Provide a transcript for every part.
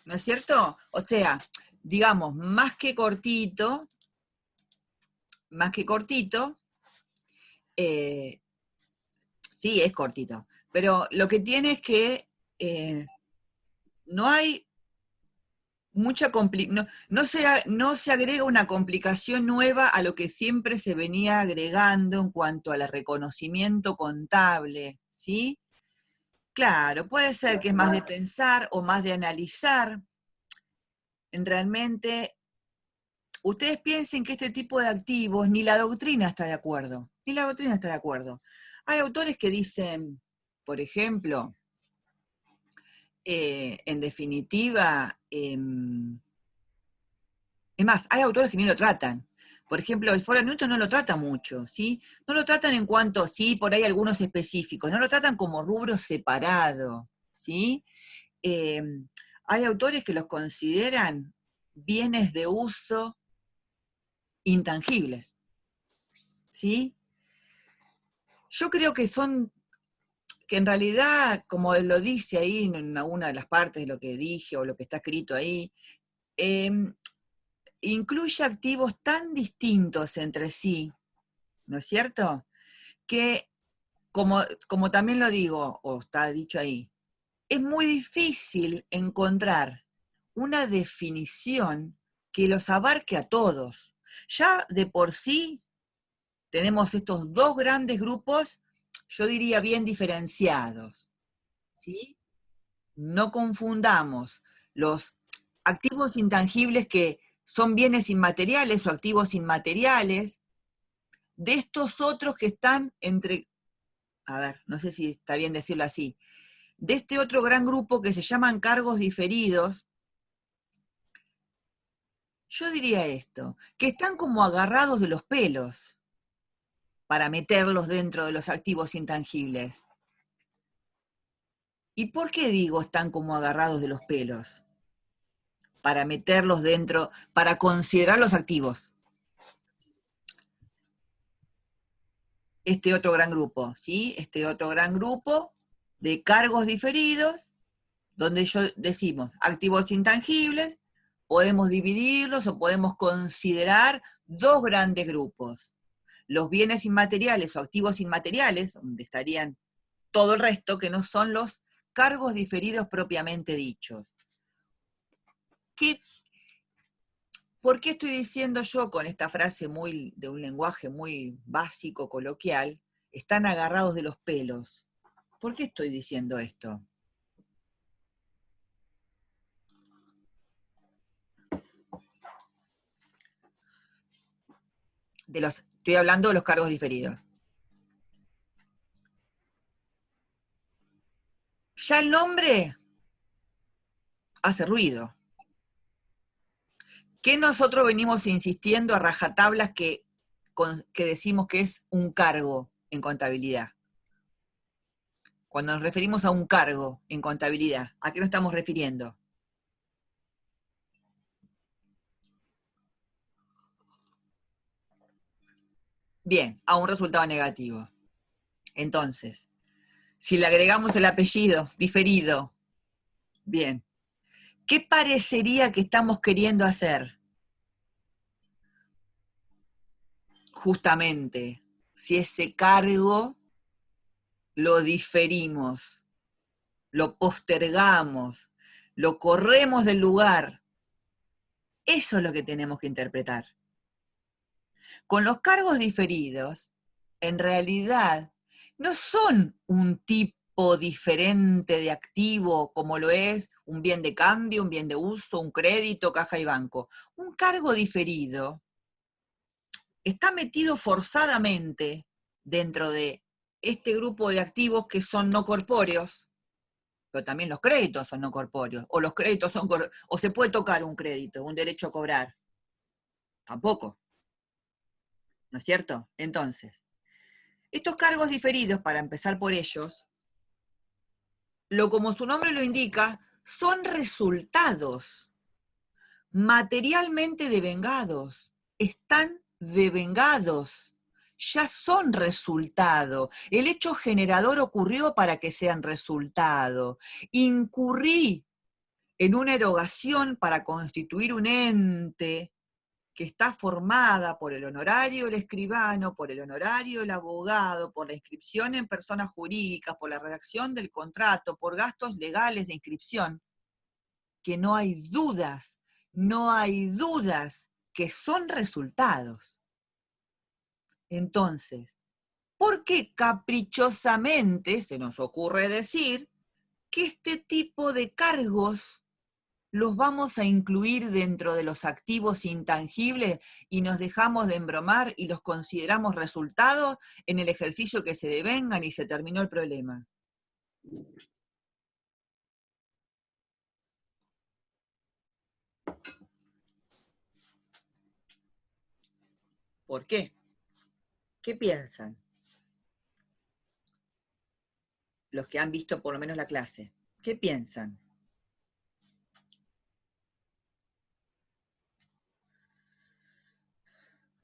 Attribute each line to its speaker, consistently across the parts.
Speaker 1: ¿no es cierto? O sea, digamos, más que cortito, eh, sí, es cortito, pero lo que tiene es que no hay mucha no se agrega una complicación nueva a lo que siempre se venía agregando en cuanto al reconocimiento contable, ¿sí? Claro, puede ser que es más de pensar o más de analizar. Realmente, ustedes piensen que este tipo de activos, ni la doctrina está de acuerdo, ni la doctrina está de acuerdo. Hay autores que dicen, por ejemplo, en definitiva, es más, hay autores que ni lo tratan. Por ejemplo, el Foro Newton no lo trata mucho, ¿sí? No lo tratan en cuanto, sí, por ahí algunos específicos, no lo tratan como rubro separado, ¿sí? Eh, Hay autores que los consideran bienes de uso intangibles, ¿sí? Yo creo que en realidad, como lo dice ahí en alguna de las partes de lo que dije o lo que está escrito ahí, eh, incluye activos tan distintos entre sí, ¿no es cierto? Que, como también lo digo, o está dicho ahí, es muy difícil encontrar una definición que los abarque a todos. Ya de por sí tenemos estos dos grandes grupos, yo diría bien diferenciados, ¿sí? No confundamos los activos intangibles que son bienes inmateriales o activos inmateriales de estos otros que están entre, a ver, no sé si está bien decirlo así, de este otro gran grupo que se llaman cargos diferidos. Yo diría esto, que están como agarrados de los pelos para meterlos dentro de los activos intangibles. ¿Y por qué digo están como agarrados de los pelos? Para meterlos dentro, para considerar los activos. Este otro gran grupo, ¿sí? Este otro gran grupo de cargos diferidos, donde decimos activos intangibles, podemos dividirlos o podemos considerar dos grandes grupos. Los bienes inmateriales o activos inmateriales, donde estarían todo el resto, que no son los cargos diferidos propiamente dichos. ¿Por qué estoy diciendo yo con esta frase de un lenguaje muy básico, coloquial, están agarrados de los pelos? ¿Por qué estoy diciendo esto? Estoy hablando de los cargos diferidos. Ya el nombre hace ruido. ¿Qué nosotros venimos insistiendo a rajatablas que decimos que es un cargo en contabilidad? Cuando nos referimos a un cargo en contabilidad, ¿a qué nos estamos refiriendo? Bien, a un resultado negativo. Entonces, si le agregamos el apellido diferido, bien, ¿qué parecería que estamos queriendo hacer? Justamente, si ese cargo lo diferimos, lo postergamos, lo corremos del lugar, eso es lo que tenemos que interpretar. Con los cargos diferidos, en realidad, no son un tipo diferente de activo como lo es un bien de cambio, un bien de uso, un crédito, caja y banco. Un cargo diferido está metido forzadamente dentro de este grupo de activos que son no corpóreos, pero también los créditos son no corpóreos, o los créditos o se puede tocar un crédito, un derecho a cobrar. Tampoco, ¿no es cierto? Entonces, estos cargos diferidos, para empezar por ellos, como su nombre lo indica, son resultados materialmente devengados, están devengados, ya son resultado. El hecho generador ocurrió para que sean resultado. Incurrí en una erogación para constituir un ente que está formada por el honorario del escribano, por el honorario del abogado, por la inscripción en personas jurídicas, por la redacción del contrato, por gastos legales de inscripción, que no hay dudas que son resultados. Entonces, ¿por qué caprichosamente se nos ocurre decir que este tipo de cargos los vamos a incluir dentro de los activos intangibles y nos dejamos de embromar y los consideramos resultados en el ejercicio que se devengan y se terminó el problema? ¿Por qué? ¿Qué piensan? Los que han visto por lo menos la clase. ¿Qué piensan?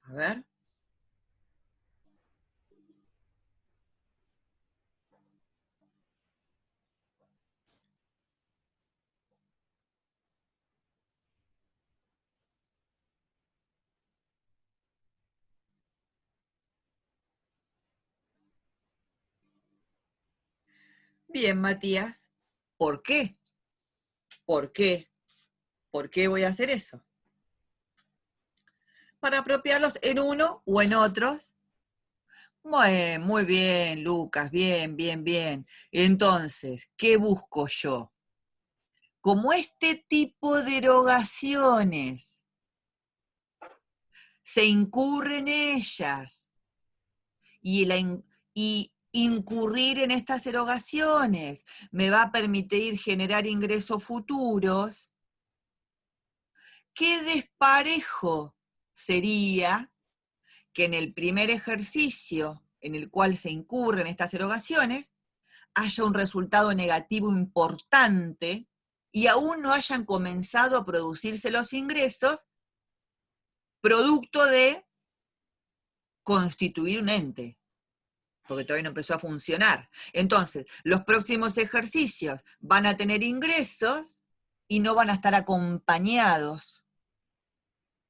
Speaker 1: A ver. Bien, Matías. ¿Por qué? ¿Por qué? ¿Por qué voy a hacer eso? Para apropiarlos en uno o en otros. Bueno, muy bien, Lucas, bien, bien, bien. Entonces, ¿qué busco yo? Como este tipo de erogaciones se incurre en ellas y incurrir en estas erogaciones me va a permitir generar ingresos futuros, ¿qué desparejo sería que en el primer ejercicio en el cual se incurren estas erogaciones haya un resultado negativo importante y aún no hayan comenzado a producirse los ingresos producto de constituir un ente, porque todavía no empezó a funcionar? Entonces, los próximos ejercicios van a tener ingresos y no van a estar acompañados,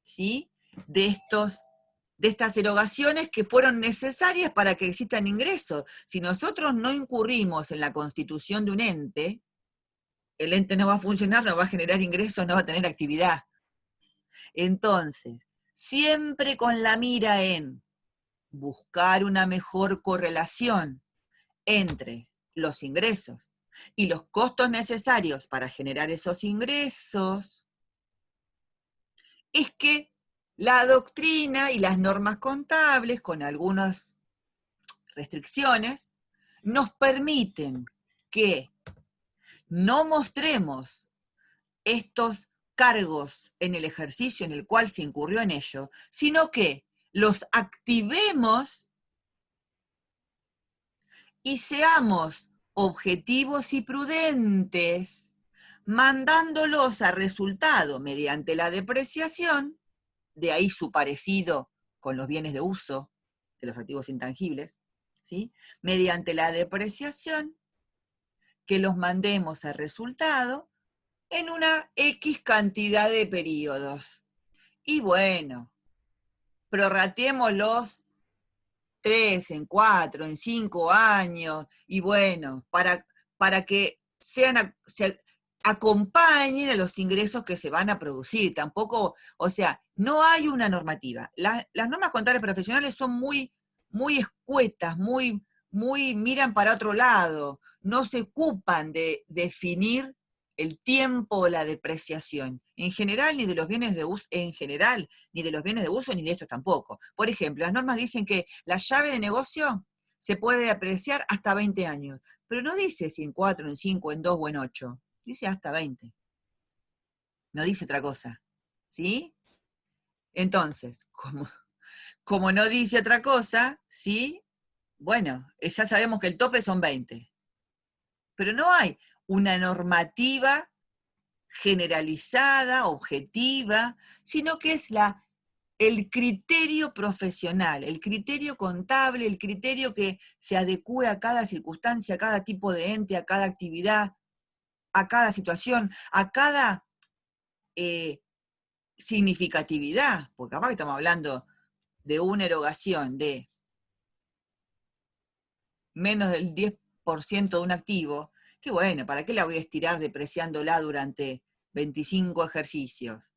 Speaker 1: ¿sí?, de estas erogaciones que fueron necesarias para que existan ingresos. Si nosotros no incurrimos en la constitución de un ente, el ente no va a funcionar, no va a generar ingresos, no va a tener actividad. Entonces, siempre con la mira en buscar una mejor correlación entre los ingresos y los costos necesarios para generar esos ingresos, es que la doctrina y las normas contables, con algunas restricciones, nos permiten que no mostremos estos cargos en el ejercicio en el cual se incurrió en ello, sino que los activemos y seamos objetivos y prudentes, mandándolos a resultado mediante la depreciación, de ahí su parecido con los bienes de uso de los activos intangibles, ¿sí?, mediante la depreciación, que los mandemos a resultado en una X cantidad de periodos. Y bueno, prorrateémoslos 3, en 4, en 5 años, y bueno, para que se acompañen a los ingresos que se van a producir. Tampoco, o sea, no hay una normativa. Las normas contables profesionales son muy, muy escuetas, muy miran para otro lado, no se ocupan de definir el tiempo o la depreciación. En general, ni de los bienes de uso, en general, ni de los bienes de uso, ni de estos tampoco. Por ejemplo, las normas dicen que la llave de negocio se puede apreciar hasta 20 años, pero no dice si en 4, en 5, en 2 o en 8. Dice hasta 20. No dice otra cosa. ¿Sí? Entonces, como no dice otra cosa, ¿sí?, bueno, ya sabemos que el tope son 20. Pero no hay una normativa generalizada, objetiva, sino que es el criterio profesional, el criterio contable, el criterio que se adecue a cada circunstancia, a cada tipo de ente, a cada actividad, a cada situación, a cada significatividad, porque capaz que estamos hablando de una erogación de menos del 10% de un activo, que bueno, ¿para qué la voy a estirar depreciándola durante 25 ejercicios?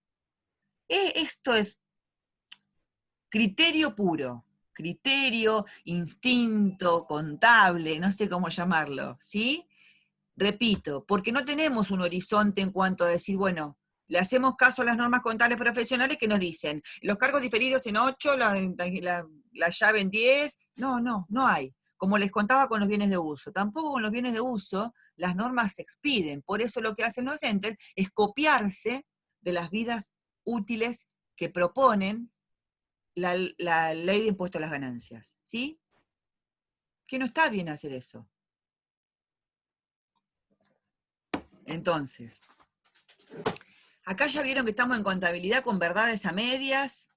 Speaker 1: Esto es criterio puro, criterio, instinto, contable, no sé cómo llamarlo, ¿sí? Repito, porque no tenemos un horizonte en cuanto a decir, bueno, le hacemos caso a las normas contables profesionales que nos dicen, los cargos diferidos en 8, la llave en 10, no hay. Como les contaba con los bienes de uso, tampoco con los bienes de uso las normas se expiden, por eso lo que hacen los entes es copiarse de las vidas útiles que proponen la ley de impuesto a las ganancias, ¿sí? Que no está bien hacer eso. Entonces, acá ya vieron que estamos en contabilidad con verdades a medias,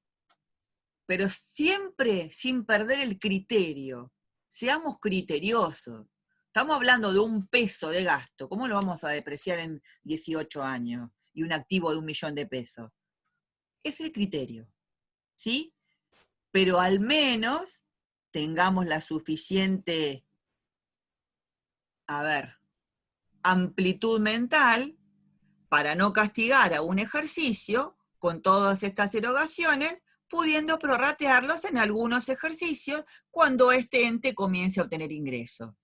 Speaker 1: pero siempre sin perder el criterio. Seamos criteriosos. Estamos hablando de un peso de gasto. ¿Cómo lo vamos a depreciar en 18 años? Y un activo de 1.000.000 de pesos. Es el criterio, ¿sí? Pero al menos tengamos la suficiente, amplitud mental para no castigar a un ejercicio con todas estas erogaciones, pudiendo prorratearlos en algunos ejercicios cuando este ente comience a obtener ingresos.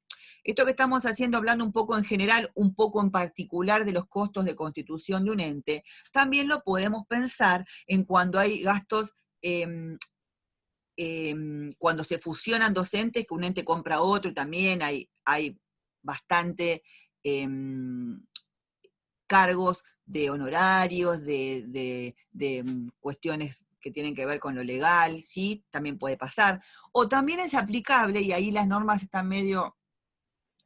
Speaker 1: Esto que estamos haciendo, hablando un poco en general, un poco en particular de los costos de constitución de un ente, también lo podemos pensar en cuando hay gastos, cuando se fusionan dos entes, que un ente compra otro, y también hay bastante cargos de honorarios, de cuestiones que tienen que ver con lo legal, ¿sí? También puede pasar. O también es aplicable, y ahí las normas están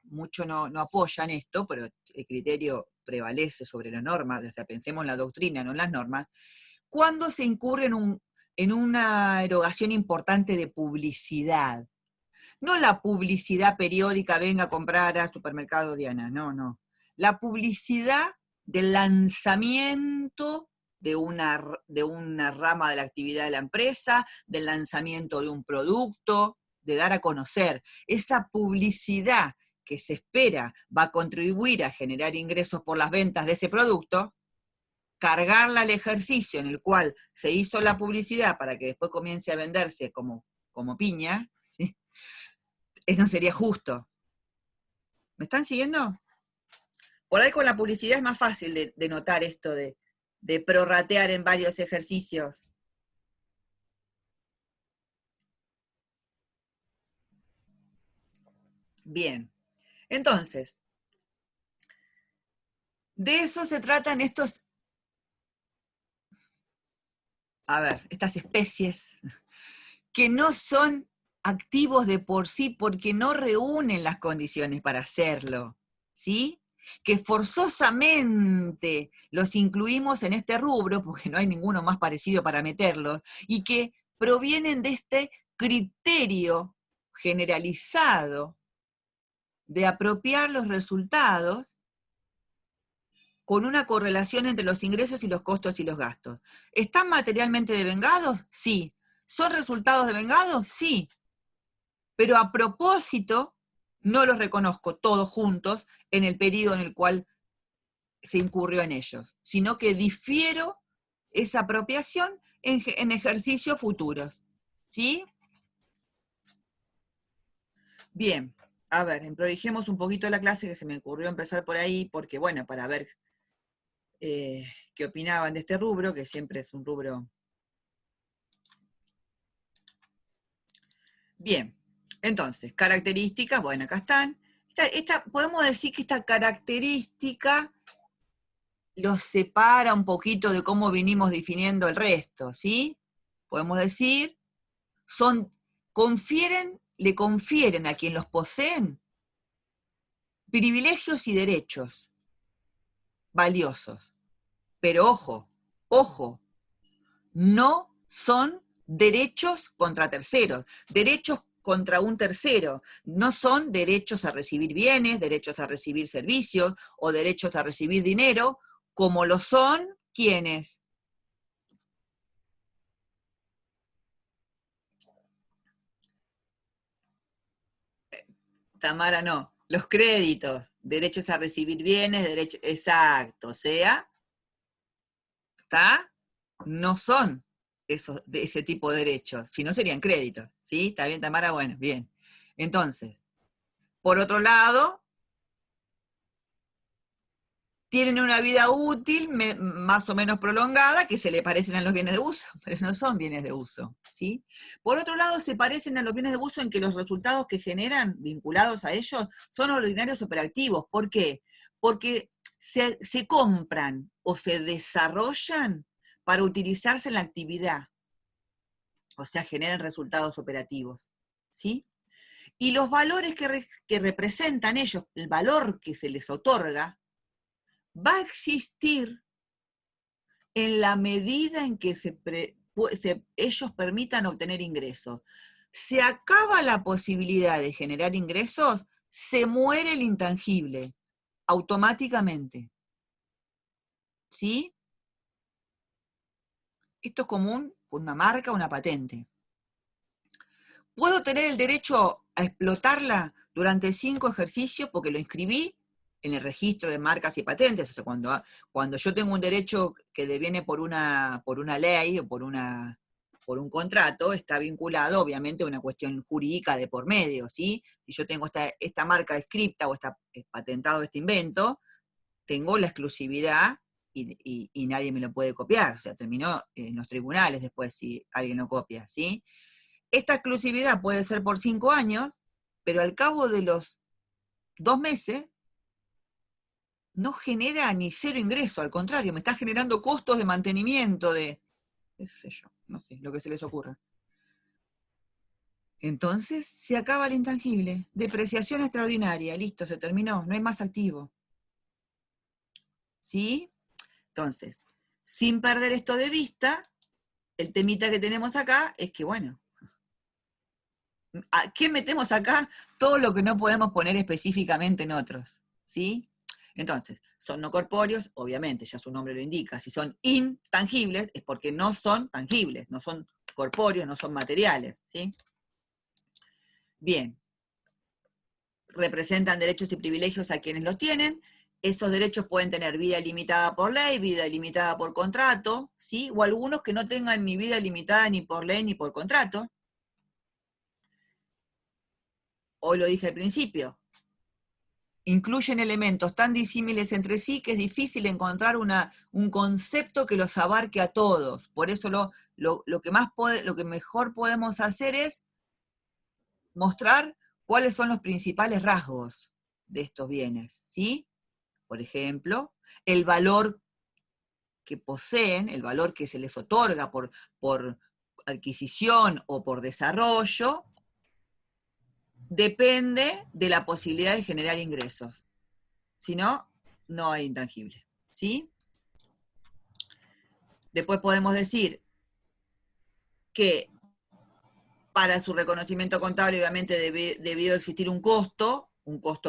Speaker 1: mucho no apoyan esto, pero el criterio prevalece sobre la norma, o sea, pensemos en la doctrina, no en las normas, cuando se incurre en una erogación importante de publicidad. No la publicidad periódica, venga a comprar a Supermercado Diana, no. La publicidad del lanzamiento de una rama de la actividad de la empresa, del lanzamiento de un producto, de dar a conocer. Esa publicidad que se espera va a contribuir a generar ingresos por las ventas de ese producto, cargarla al ejercicio en el cual se hizo la publicidad para que después comience a venderse como piña, ¿sí? Eso no sería justo. ¿Me están siguiendo? Por ahí con la publicidad es más fácil de notar esto de prorratear en varios ejercicios. Bien. Entonces, de eso se tratan estas especies que no son activos de por sí porque no reúnen las condiciones para hacerlo, ¿sí? Que forzosamente los incluimos en este rubro, porque no hay ninguno más parecido para meterlos, y que provienen de este criterio generalizado de apropiar los resultados con una correlación entre los ingresos y los costos y los gastos. ¿Están materialmente devengados? Sí. ¿Son resultados devengados? Sí. Pero a propósito, no los reconozco todos juntos en el periodo en el cual se incurrió en ellos, sino que difiero esa apropiación en ejercicios futuros. ¿Sí? Bien, prolijemos un poquito la clase, que se me ocurrió empezar por ahí, porque bueno, para ver qué opinaban de este rubro, que siempre es un rubro. Bien, entonces, características, bueno, acá están. Podemos decir que esta característica los separa un poquito de cómo vinimos definiendo el resto, ¿sí? Podemos decir, le confieren a quien los poseen privilegios y derechos valiosos. Pero ojo, no son derechos contra terceros, derechos contra un tercero. No son derechos a recibir bienes, derechos a recibir servicios o derechos a recibir dinero, como lo son, ¿quiénes? Tamara, no. Los créditos, derechos a recibir bienes, derechos, exacto, o sea, ¿está? No son esos, de ese tipo de derechos, si no serían créditos, ¿sí? ¿Está bien, Tamara? Bueno, bien. Entonces, por otro lado, tienen una vida útil más o menos prolongada que se le parecen a los bienes de uso, pero no son bienes de uso, ¿sí? Por otro lado, se parecen a los bienes de uso en que los resultados que generan vinculados a ellos son ordinarios operativos. ¿Por qué? Porque se compran o se desarrollan para utilizarse en la actividad, o sea, generan resultados operativos, ¿sí? Y los valores que representan ellos, el valor que se les otorga, va a existir en la medida en que ellos permitan obtener ingresos. Se acaba la posibilidad de generar ingresos, se muere el intangible, automáticamente. ¿Sí? Esto es común con una marca o una patente. ¿Puedo tener el derecho a explotarla durante 5 ejercicios porque lo inscribí en el registro de marcas y patentes? O sea, cuando yo tengo un derecho que deviene por una ley o por un contrato, está vinculado obviamente a una cuestión jurídica de por medio, ¿sí? Si yo tengo esta marca escrita o está patentado este invento, tengo la exclusividad y nadie me lo puede copiar. O sea, terminó en los tribunales después si alguien lo copia, ¿sí? Esta exclusividad puede ser por 5 años, pero al cabo de los 2 meses no genera ni cero ingreso, al contrario, me está generando costos de mantenimiento, qué sé yo, no sé, lo que se les ocurra. Entonces se acaba el intangible, depreciación extraordinaria, listo, se terminó, no hay más activo. ¿Sí? Entonces, sin perder esto de vista, el temita que tenemos acá es que, bueno, ¿a qué metemos acá? Todo lo que no podemos poner específicamente en otros, ¿sí? Entonces, son no corpóreos, obviamente, ya su nombre lo indica. Si son intangibles, es porque no son tangibles, no son corpóreos, no son materiales, ¿sí? Bien, representan derechos y privilegios a quienes los tienen. Esos derechos pueden tener vida limitada por ley, vida limitada por contrato, ¿sí? O algunos que no tengan ni vida limitada ni por ley ni por contrato. Hoy lo dije al principio, incluyen elementos tan disímiles entre sí que es difícil encontrar un concepto que los abarque a todos. Por eso lo que mejor podemos hacer es mostrar cuáles son los principales rasgos de estos bienes, ¿sí? Por ejemplo, el valor que poseen, el valor que se les otorga por adquisición o por desarrollo, depende de la posibilidad de generar ingresos. Si no, no hay intangible. ¿Sí? Después podemos decir que para su reconocimiento contable, obviamente, debió existir un costo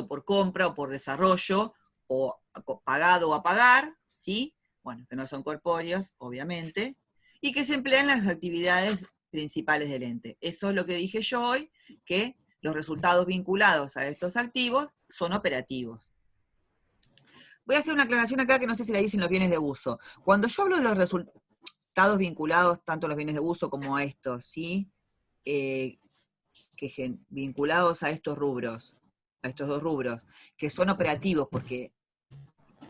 Speaker 1: por compra o por desarrollo, o pagado o a pagar, ¿sí? Bueno, que no son corpóreos, obviamente, y que se emplean en las actividades principales del ente. Eso es lo que dije yo hoy, que los resultados vinculados a estos activos son operativos. Voy a hacer una aclaración acá que no sé si la dicen los bienes de uso. Cuando yo hablo de los resultados vinculados tanto a los bienes de uso como a estos, ¿sí? Vinculados a estos rubros, a estos dos rubros, que son operativos porque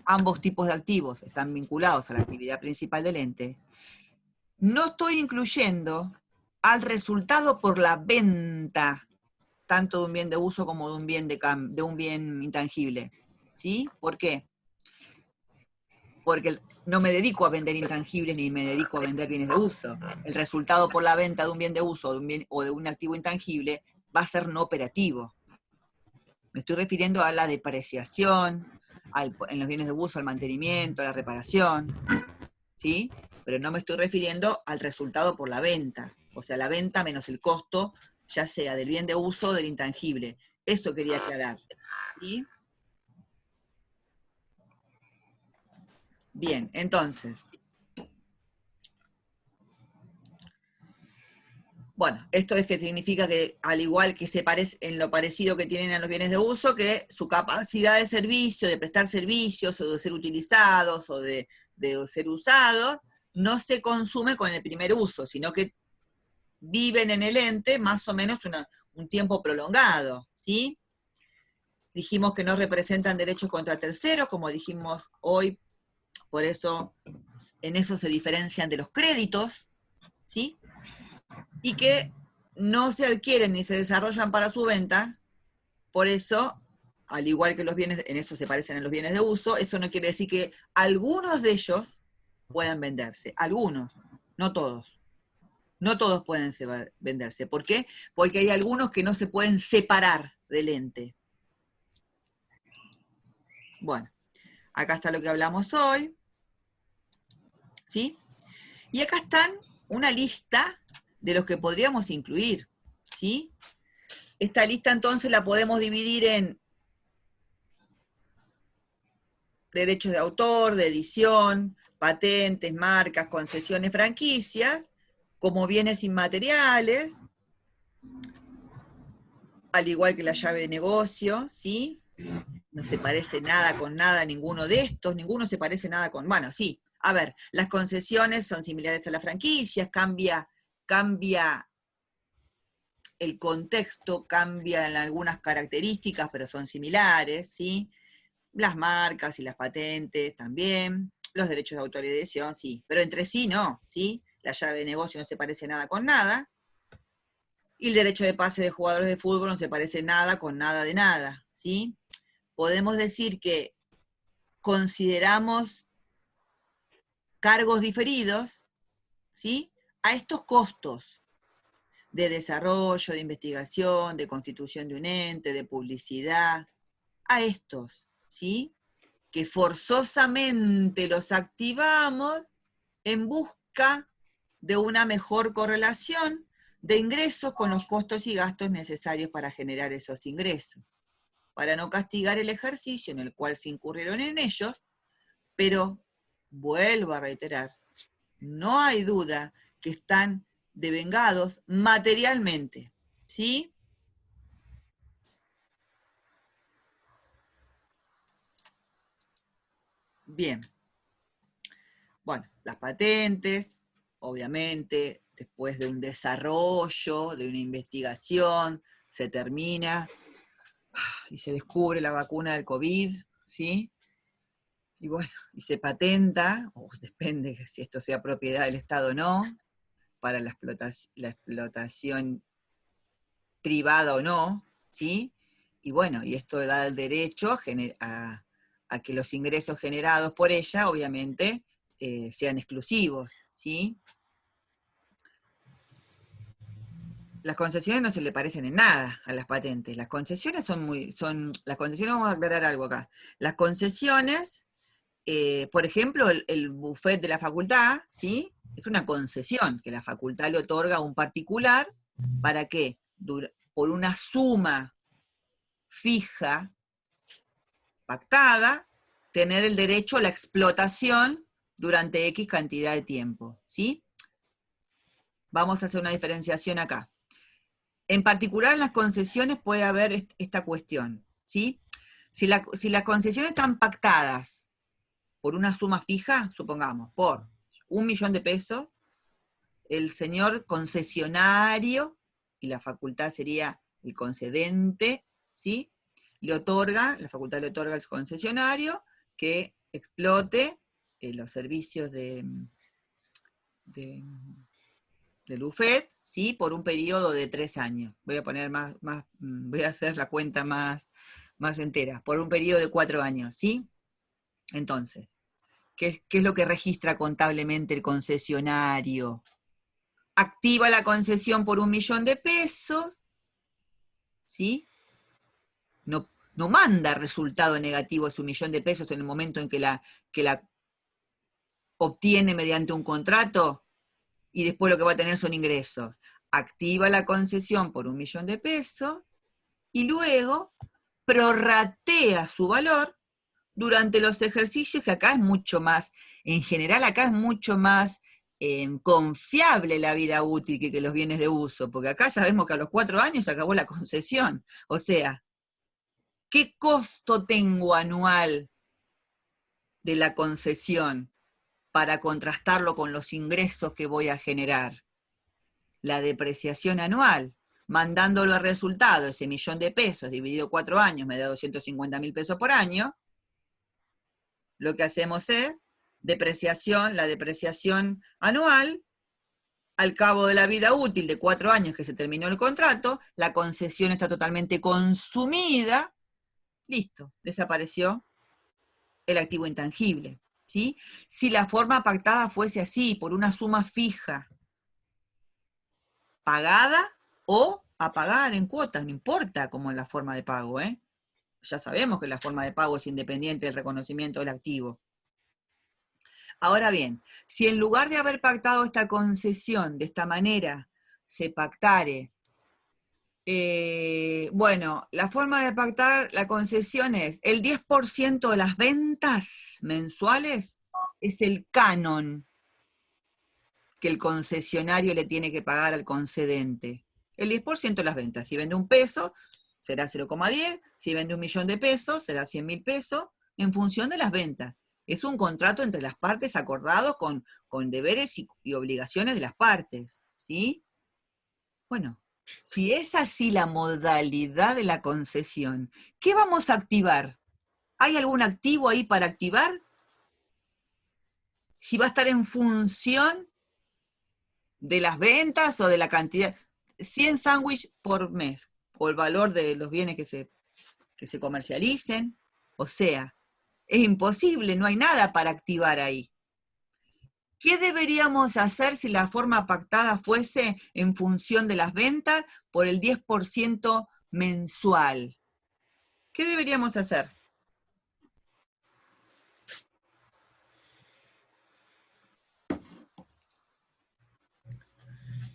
Speaker 1: ambos tipos de activos están vinculados a la actividad principal del ente, no estoy incluyendo al resultado por la venta, tanto de un bien de uso como de un bien intangible. ¿Sí? ¿Por qué? Porque no me dedico a vender intangibles ni me dedico a vender bienes de uso. El resultado por la venta de un bien de uso o de un activo intangible va a ser no operativo. Me estoy refiriendo a la depreciación, en los bienes de uso, al mantenimiento, a la reparación, ¿sí? Pero no me estoy refiriendo al resultado por la venta. O sea, la venta menos el costo ya sea del bien de uso o del intangible. Eso quería aclarar. ¿Sí? Bien, entonces. Bueno, esto es que significa que al igual que se parece en lo parecido que tienen a los bienes de uso, que su capacidad de servicio, de prestar servicios o de ser utilizados o de ser usados, no se consume con el primer uso, sino que viven en el ente más o menos un tiempo prolongado, ¿sí? Dijimos que no representan derechos contra terceros, como dijimos hoy, por eso en eso se diferencian de los créditos, ¿sí? Y que no se adquieren ni se desarrollan para su venta, por eso, al igual que los bienes, en eso se parecen a los bienes de uso, eso no quiere decir que algunos de ellos puedan venderse, algunos, no todos. No todos pueden venderse. ¿Por qué? Porque hay algunos que no se pueden separar del ente. Bueno, acá está lo que hablamos hoy, ¿sí? Y acá están una lista de los que podríamos incluir, ¿sí? Esta lista entonces la podemos dividir en derechos de autor, de edición, patentes, marcas, concesiones, franquicias, como bienes inmateriales, al igual que la llave de negocio, ¿sí? No se parece nada con nada ninguno de estos, ninguno se parece nada con, bueno, sí, a ver, las concesiones son similares a las franquicias, cambia el contexto, cambian algunas características, pero son similares, ¿sí? Las marcas y las patentes también, los derechos de autor y de edición, sí, pero entre sí no, ¿sí? La llave de negocio no se parece nada con nada, y el derecho de pase de jugadores de fútbol no se parece nada con nada de nada, ¿sí? Podemos decir que consideramos cargos diferidos, ¿sí? A estos costos de desarrollo, de investigación, de constitución de un ente, de publicidad, a estos, ¿sí? Que forzosamente los activamos en busca de una mejor correlación de ingresos con los costos y gastos necesarios para generar esos ingresos, para no castigar el ejercicio en el cual se incurrieron en ellos, pero vuelvo a reiterar, no hay duda que están devengados materialmente, ¿sí? Bien. Bueno, las patentes, obviamente, después de un desarrollo, de una investigación, se termina y se descubre la vacuna del COVID, ¿sí? Y bueno, y se patenta, o depende si esto sea propiedad del Estado o no, para la explotación privada o no, ¿sí? Y bueno, y esto da el derecho a que los ingresos generados por ella, obviamente, sean exclusivos, ¿sí? Las concesiones no se le parecen en nada a las patentes. Las concesiones las concesiones, vamos a aclarar algo acá. Las concesiones, por ejemplo, el buffet de la facultad, ¿sí? Es una concesión que la facultad le otorga a un particular para que, por una suma fija, pactada, tener el derecho a la explotación durante X cantidad de tiempo, ¿sí? Vamos a hacer una diferenciación acá. En particular en las concesiones puede haber esta cuestión, ¿sí? Si las concesiones están pactadas por una suma fija, supongamos, por 1.000.000 de pesos, el señor concesionario, y la facultad sería el concedente, ¿sí? La facultad le otorga al concesionario que explote los servicios del buffet, ¿sí? Por un periodo de 3 años. Voy a poner voy a hacer la cuenta más entera, por un periodo de 4 años, ¿sí? Entonces, ¿qué es lo que registra contablemente el concesionario? Activa la concesión por 1.000.000 de pesos, ¿sí? No manda resultado negativo ese 1.000.000 de pesos en el momento en que la obtiene mediante un contrato, y después lo que va a tener son ingresos. activa la concesión por 1.000.000 de pesos y luego prorratea su valor durante los ejercicios, que acá es mucho más, en general acá es mucho más confiable la vida útil que los bienes de uso, porque acá sabemos que a los 4 años se acabó la concesión. O sea, ¿qué costo tengo anual de la concesión para contrastarlo con los ingresos que voy a generar? La depreciación anual, mandándolo a resultado, ese 1.000.000 de pesos dividido 4 años me da 250.000 pesos por año. Lo que hacemos es la depreciación anual, al cabo de la vida útil de 4 años que se terminó el contrato, la concesión está totalmente consumida, listo, desapareció el activo intangible. ¿Sí? Si la forma pactada fuese así, por una suma fija, pagada o a pagar en cuotas, no importa cómo es la forma de pago, ¿eh? Ya sabemos que la forma de pago es independiente del reconocimiento del activo. Ahora bien, si en lugar de haber pactado esta concesión de esta manera, se pactare, bueno, la forma de pactar la concesión es el 10% de las ventas mensuales es el canon que el concesionario le tiene que pagar al concedente. El 10% de las ventas. Si vende $1, será 0,10. Si vende 1.000.000 de pesos, será 100.000 pesos, en función de las ventas. Es un contrato entre las partes acordado con deberes y obligaciones de las partes. ¿Sí? Bueno, si es así la modalidad de la concesión, ¿qué vamos a activar? ¿Hay algún activo ahí para activar? Si va a estar en función de las ventas o de la cantidad, 100 sándwiches por mes, o el valor de los bienes que se comercialicen. O sea, es imposible, no hay nada para activar ahí. ¿Qué deberíamos hacer si la forma pactada fuese en función de las ventas por el 10% mensual? ¿Qué deberíamos hacer?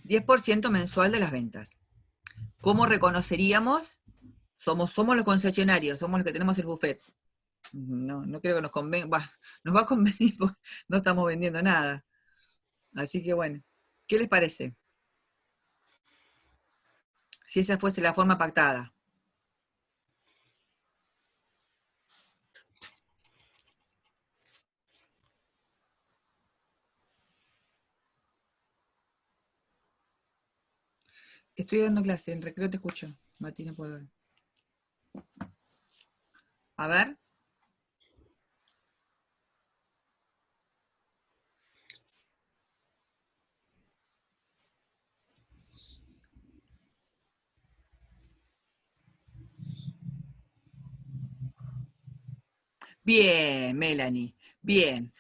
Speaker 1: 10% mensual de las ventas. ¿Cómo reconoceríamos? Somos los concesionarios, somos los que tenemos el buffet. No creo que nos convenga, nos va a convenir porque no estamos vendiendo nada. Así que bueno, ¿qué les parece? Si esa fuese la forma pactada. Estoy dando clase, en recreo te escucho. Mati, no puedo ver. A ver. Bien, Melanie. Bien.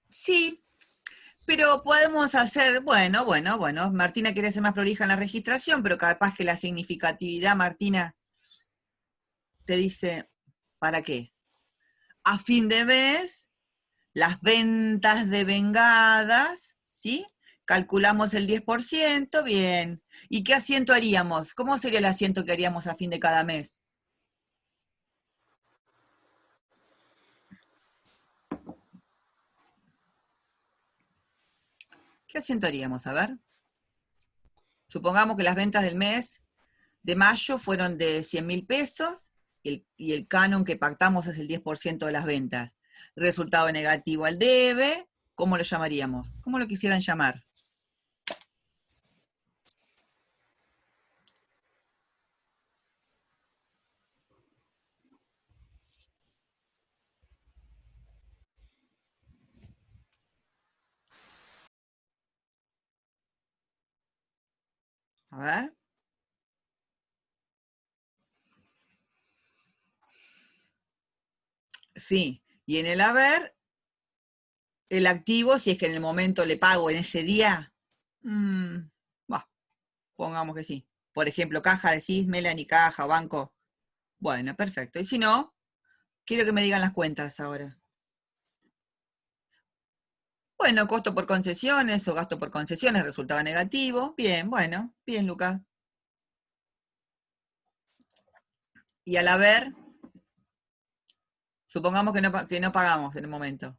Speaker 1: Sí, pero podemos hacer, bueno, Martina quiere ser más prolija en la registración, pero capaz que la significatividad, Martina, te dice, ¿para qué? A fin de mes, las ventas devengadas, ¿sí? Calculamos el 10%, bien. ¿Y qué asiento haríamos? ¿Cómo sería el asiento que haríamos a fin de cada mes? ¿Qué asiento haríamos? A ver. Supongamos que las ventas del mes de mayo fueron de 100.000 pesos y el canon que pactamos es el 10% de las ventas. Resultado negativo al debe, ¿cómo lo llamaríamos? ¿Cómo lo quisieran llamar? A ver. Sí, y en el haber, el activo, si es que en el momento le pago en ese día, bah, pongamos que sí. Por ejemplo, caja, decís, Melanie, caja, banco. Bueno, perfecto. Y si no, quiero que me digan las cuentas ahora. Bueno, costo por concesiones o gasto por concesiones resultaba negativo. Bien, bueno, bien, Lucas. Y al haber, supongamos que no pagamos en el momento.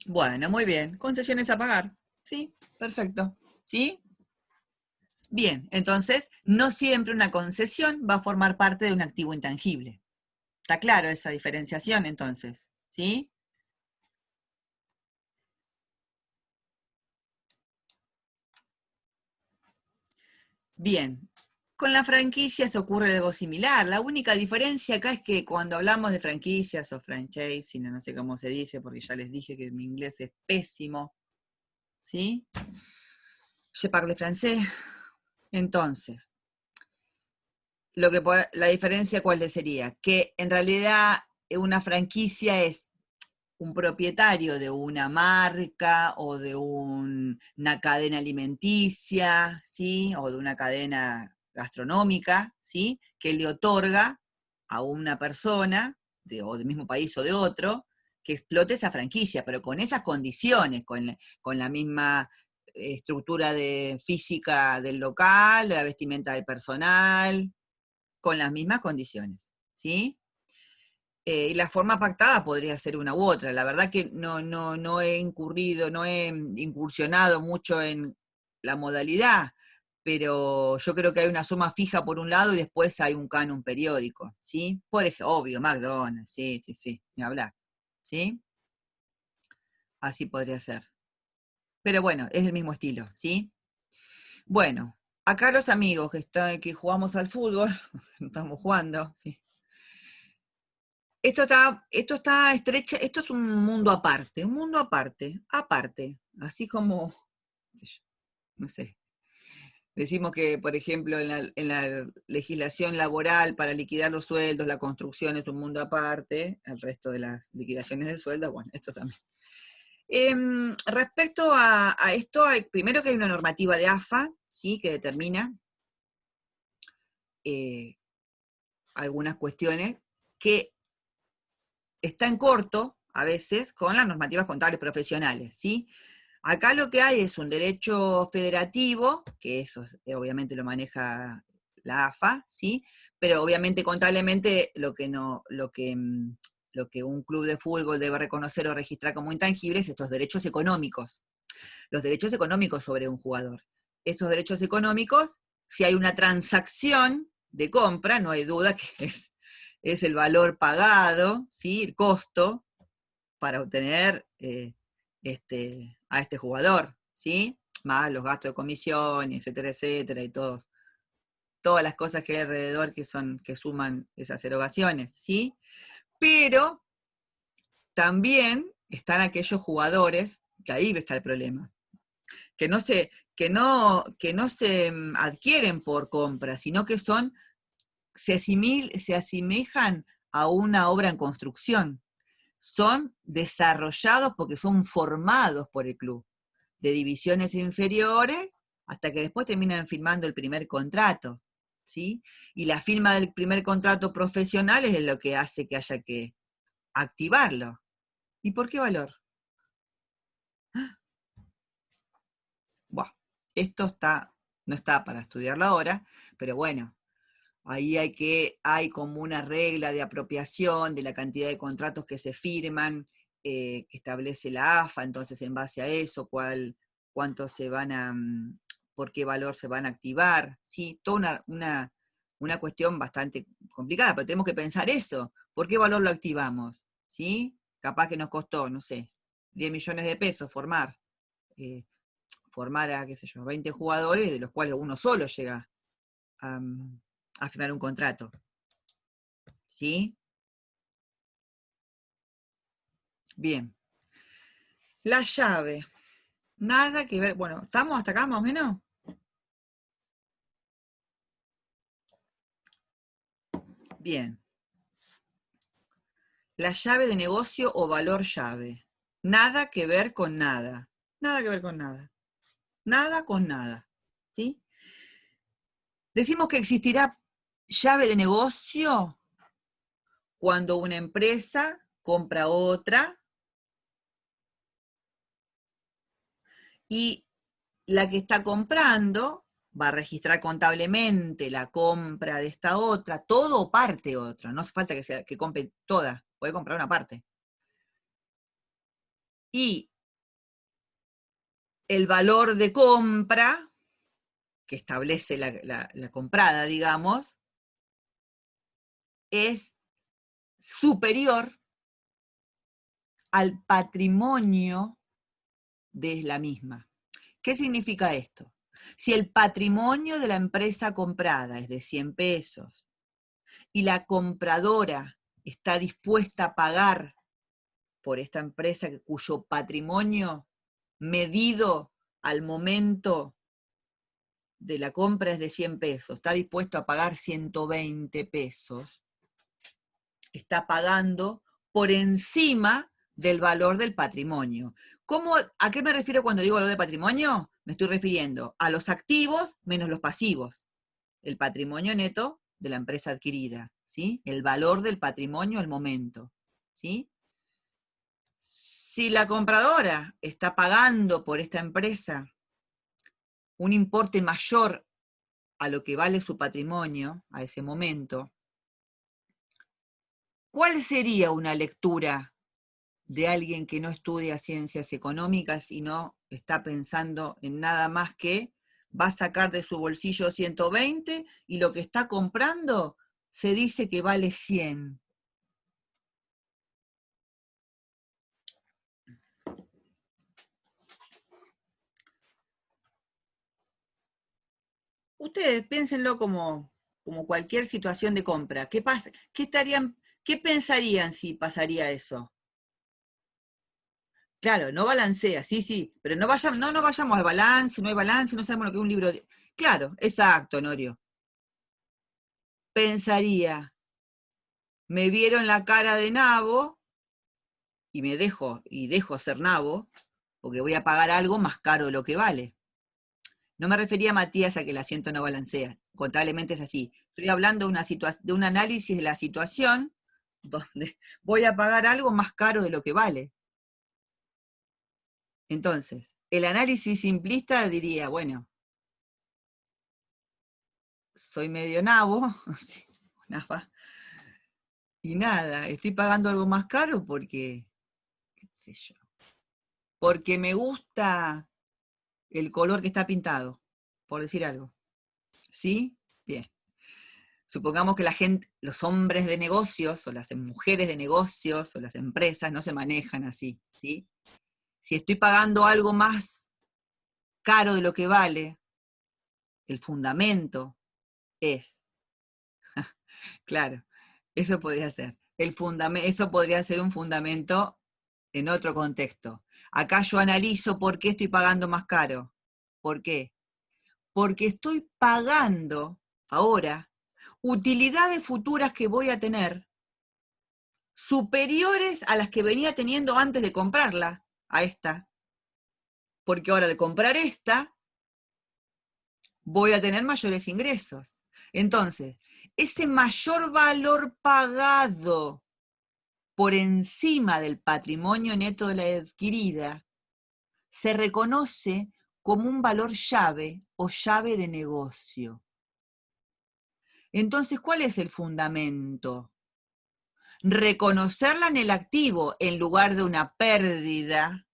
Speaker 1: Bueno, muy bien. Concesiones a pagar. Sí, perfecto. ¿Sí? Bien, entonces, no siempre una concesión va a formar parte de un activo intangible. ¿Está claro esa diferenciación entonces? ¿Sí? Bien. Con las franquicias ocurre algo similar. La única diferencia acá es que cuando hablamos de franquicias o franchising, no sé cómo se dice, porque ya les dije que mi inglés es pésimo, ¿sí? Je parle français. Entonces, la diferencia cuál sería, que en realidad una franquicia es un propietario de una marca o de una cadena alimenticia, ¿sí? O de una cadena gastronómica, ¿sí? Que le otorga a una persona o del mismo país o de otro que explote esa franquicia, pero con esas condiciones, con la misma estructura física del local, de la vestimenta del personal, con las mismas condiciones, ¿sí? Y la forma pactada podría ser una u otra. La verdad que no he incurrido, no he incursionado mucho en la modalidad, pero yo creo que hay una suma fija por un lado y después hay un canon periódico, ¿sí? Por ejemplo, obvio, McDonald's, sí, sí, sí, ni hablar, ¿sí? Así podría ser. Pero bueno, es el mismo estilo, ¿sí? Bueno, acá los amigos que jugamos al fútbol, estamos jugando, ¿sí? Esto está estrecha, esto es un mundo aparte, aparte, así como, no sé, decimos que, por ejemplo, en la legislación laboral para liquidar los sueldos, la construcción es un mundo aparte, el resto de las liquidaciones de sueldos, bueno, esto también. Respecto a esto, primero que hay una normativa de AFA, ¿sí? Que determina eh, algunas cuestiones que está en corto, a veces, con las normativas contables profesionales, ¿sí? Acá lo que hay es un derecho federativo, que eso obviamente lo maneja la AFA, ¿sí? Pero obviamente contablemente lo que un club de fútbol debe reconocer o registrar como intangibles es estos derechos económicos, los derechos económicos sobre un jugador. Esos derechos económicos, si hay una transacción de compra, no hay duda que es el valor pagado, ¿sí? El costo para obtener a este jugador, ¿sí? Más los gastos de comisión, etcétera, etcétera, y todas las cosas que hay alrededor que suman esas erogaciones, ¿sí? Pero también están aquellos jugadores, que ahí está el problema, que no se adquieren por compra, sino que se asemejan a una obra en construcción. Son desarrollados porque son formados por el club, de divisiones inferiores, hasta que después terminan firmando el primer contrato, ¿sí? Y la firma del primer contrato profesional es lo que hace que haya que activarlo. ¿Y por qué valor? Bueno, esto no está para estudiarlo ahora, pero bueno, ahí hay como una regla de apropiación de la cantidad de contratos que se firman, que establece la AFA, entonces en base a eso, cuántos por qué valor se van a activar, ¿sí? Toda una cuestión bastante complicada, pero tenemos que pensar eso, ¿por qué valor lo activamos? ¿Sí? Capaz que nos costó, no sé, 10 millones de pesos eh, formar a, qué sé yo, 20 jugadores, de los cuales uno solo llega a, a firmar un contrato. ¿Sí? Bien. La llave. Nada que ver. Bueno, ¿estamos hasta acá más o menos? Bien. La llave de negocio o valor llave. Nada que ver con nada. Nada que ver con nada. Nada con nada. ¿Sí? Decimos que existirá llave de negocio cuando una empresa compra otra, y la que está comprando va a registrar contablemente la compra de esta otra, todo o parte otra, no hace falta que compre toda, puede comprar una parte. Y el valor de compra que establece la comprada, digamos, es superior al patrimonio de la misma. ¿Qué significa esto? Si el patrimonio de la empresa comprada es de 100 pesos y la compradora está dispuesta a pagar por esta empresa cuyo patrimonio medido al momento de la compra es de 100 pesos, está dispuesto a pagar 120 pesos, está pagando por encima del valor del patrimonio. ¿A qué me refiero cuando digo valor de patrimonio? Me estoy refiriendo a los activos menos los pasivos. El patrimonio neto de la empresa adquirida, ¿sí? El valor del patrimonio al momento, ¿sí? Si la compradora está pagando por esta empresa un importe mayor a lo que vale su patrimonio a ese momento, ¿cuál sería una lectura de alguien que no estudia ciencias económicas y no está pensando en nada más que va a sacar de su bolsillo 120 y lo que está comprando se dice que vale 100? Ustedes piénsenlo como cualquier situación de compra. ¿Qué pasa? ¿Qué pensarían si pasaría eso? Claro, no balancea, sí, sí, pero no vayamos al balance, no hay balance, no sabemos lo que es un libro. Claro, exacto, Norio. Pensaría, me vieron la cara de nabo y dejo ser nabo, porque voy a pagar algo más caro de lo que vale. No me refería, Matías, a que el asiento no balancea. Contablemente es así. Estoy hablando de un análisis de la situación donde voy a pagar algo más caro de lo que vale. Entonces, el análisis simplista diría, bueno, soy medio nabo, y nada, estoy pagando algo más caro porque, qué sé yo, porque me gusta el color que está pintado, por decir algo. ¿Sí? Bien. Supongamos que la gente, los hombres de negocios, o las mujeres de negocios, o las empresas, no se manejan así, ¿sí? Si estoy pagando algo más caro de lo que vale, el fundamento es, claro, eso podría ser. Eso podría ser un fundamento en otro contexto. Acá yo analizo por qué estoy pagando más caro. ¿Por qué? Porque estoy pagando ahora utilidades futuras que voy a tener superiores a las que venía teniendo antes de comprarla, a esta. Porque ahora al comprar esta, voy a tener mayores ingresos. Entonces, ese mayor valor pagado por encima del patrimonio neto de la adquirida se reconoce como un valor llave o llave de negocio. Entonces, ¿cuál es el fundamento? Reconocerla en el activo en lugar de una pérdida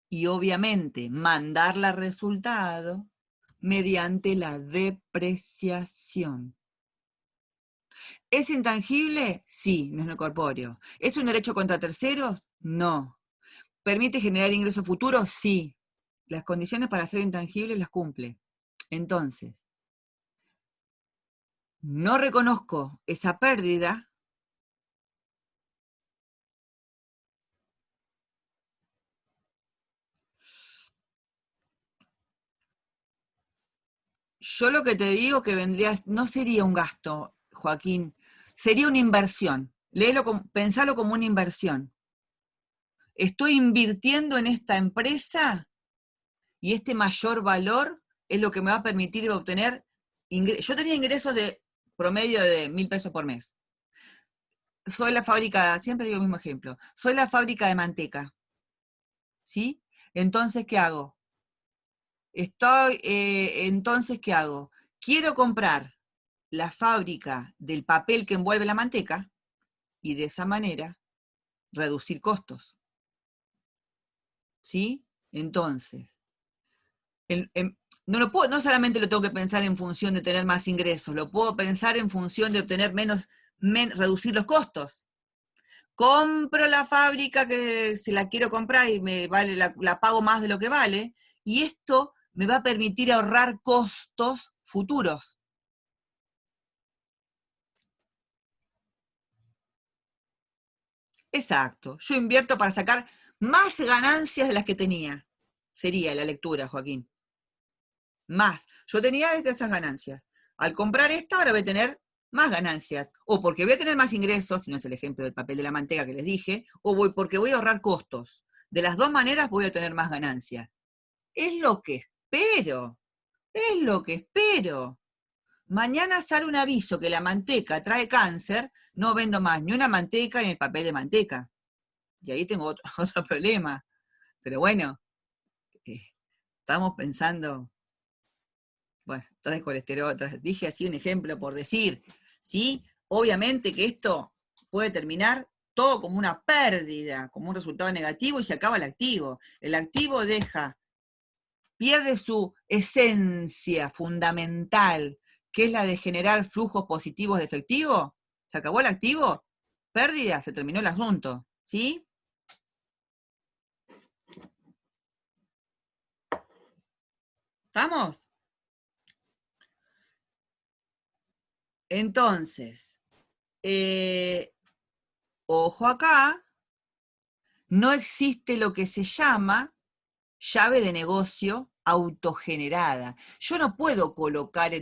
Speaker 1: y obviamente mandarla a resultado mediante la depreciación. ¿Es intangible? Sí, no es no corpóreo. ¿Es un derecho contra terceros? No. ¿Permite generar ingresos futuros? Sí. Las condiciones para ser intangible las cumple. Entonces, no reconozco esa pérdida. Yo lo que te digo que no sería un gasto, Joaquín, sería una inversión. Pensalo como una inversión. Estoy invirtiendo en esta empresa y este mayor valor es lo que me va a permitir obtener ingresos. Yo tenía ingresos de promedio de 1.000 pesos por mes. soy la fábrica, siempre digo el mismo ejemplo, soy la fábrica de manteca, ¿sí? Entonces, ¿qué hago? Entonces, ¿qué hago? Quiero comprar la fábrica del papel que envuelve la manteca y de esa manera reducir costos, ¿sí? Entonces, no lo puedo, no solamente lo tengo que pensar en función de tener más ingresos, lo puedo pensar en función de obtener reducir los costos. Compro la fábrica que si la quiero comprar y me vale, la pago más de lo que vale, y esto me va a permitir ahorrar costos futuros. Exacto. Yo invierto para sacar más ganancias de las que tenía. Sería la lectura, Joaquín. Más. Yo tenía esas ganancias. Al comprar esta, ahora voy a tener más ganancias. O porque voy a tener más ingresos, si no es el ejemplo del papel de la manteca que les dije, porque voy a ahorrar costos. De las dos maneras voy a tener más ganancias. Es lo que espero. Es lo que espero. Mañana sale un aviso que la manteca trae cáncer, no vendo más ni una manteca ni el papel de manteca. Y ahí tengo otro problema. Pero bueno, eh, estamos pensando, bueno, trae colesterol, dije así un ejemplo por decir, ¿sí? Obviamente que esto puede terminar todo como una pérdida, como un resultado negativo y se acaba el activo. El activo pierde su esencia fundamental, que es la de generar flujos positivos de efectivo. Se acabó el activo, pérdida, se terminó el asunto, ¿sí? ¿Estamos? Entonces, eh, ojo acá, no existe lo que se llama llave de negocio autogenerada. Yo no puedo colocar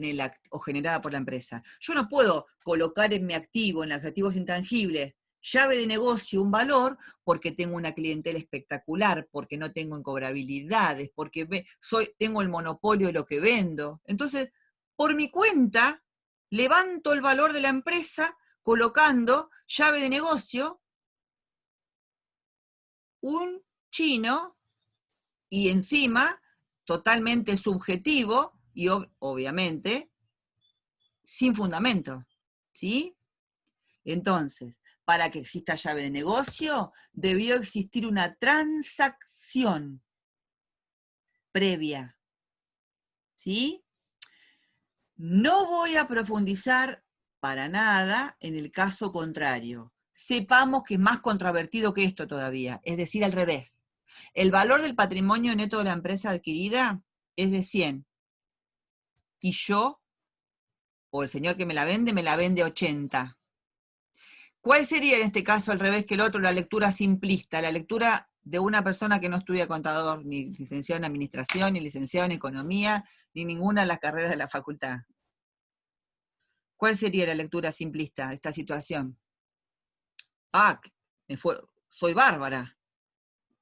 Speaker 1: o generada por la empresa, yo no puedo colocar en mi activo, en los activos intangibles, llave de negocio un valor porque tengo una clientela espectacular, porque no tengo incobrabilidades, porque tengo el monopolio de lo que vendo. Entonces, por mi cuenta, levanto el valor de la empresa colocando llave de negocio un chino y encima totalmente subjetivo y obviamente sin fundamento, ¿sí? Entonces, para que exista llave de negocio, debió existir una transacción previa, ¿sí? No voy a profundizar para nada en el caso contrario. Sepamos que es más controvertido que esto todavía, es decir, al revés. El valor del patrimonio neto de la empresa adquirida es de 100 y yo, o el señor que me la vende 80. ¿Cuál sería en este caso al revés que el otro, la lectura simplista, la lectura de una persona que no estudia contador, ni licenciado en administración, ni licenciado en economía, ni ninguna de las carreras de la facultad? ¿Cuál sería la lectura simplista de esta situación? Ah, soy bárbara.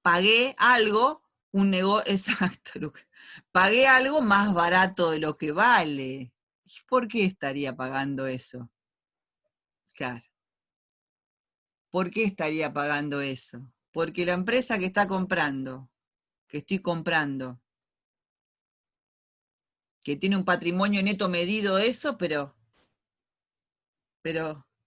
Speaker 1: Pagué algo, un negocio, exacto, Luca. Pagué algo más barato de lo que vale. ¿Y por qué estaría pagando eso? Claro. ¿Por qué estaría pagando eso? Porque la empresa que está comprando, que estoy comprando, que tiene un patrimonio neto medido eso, pero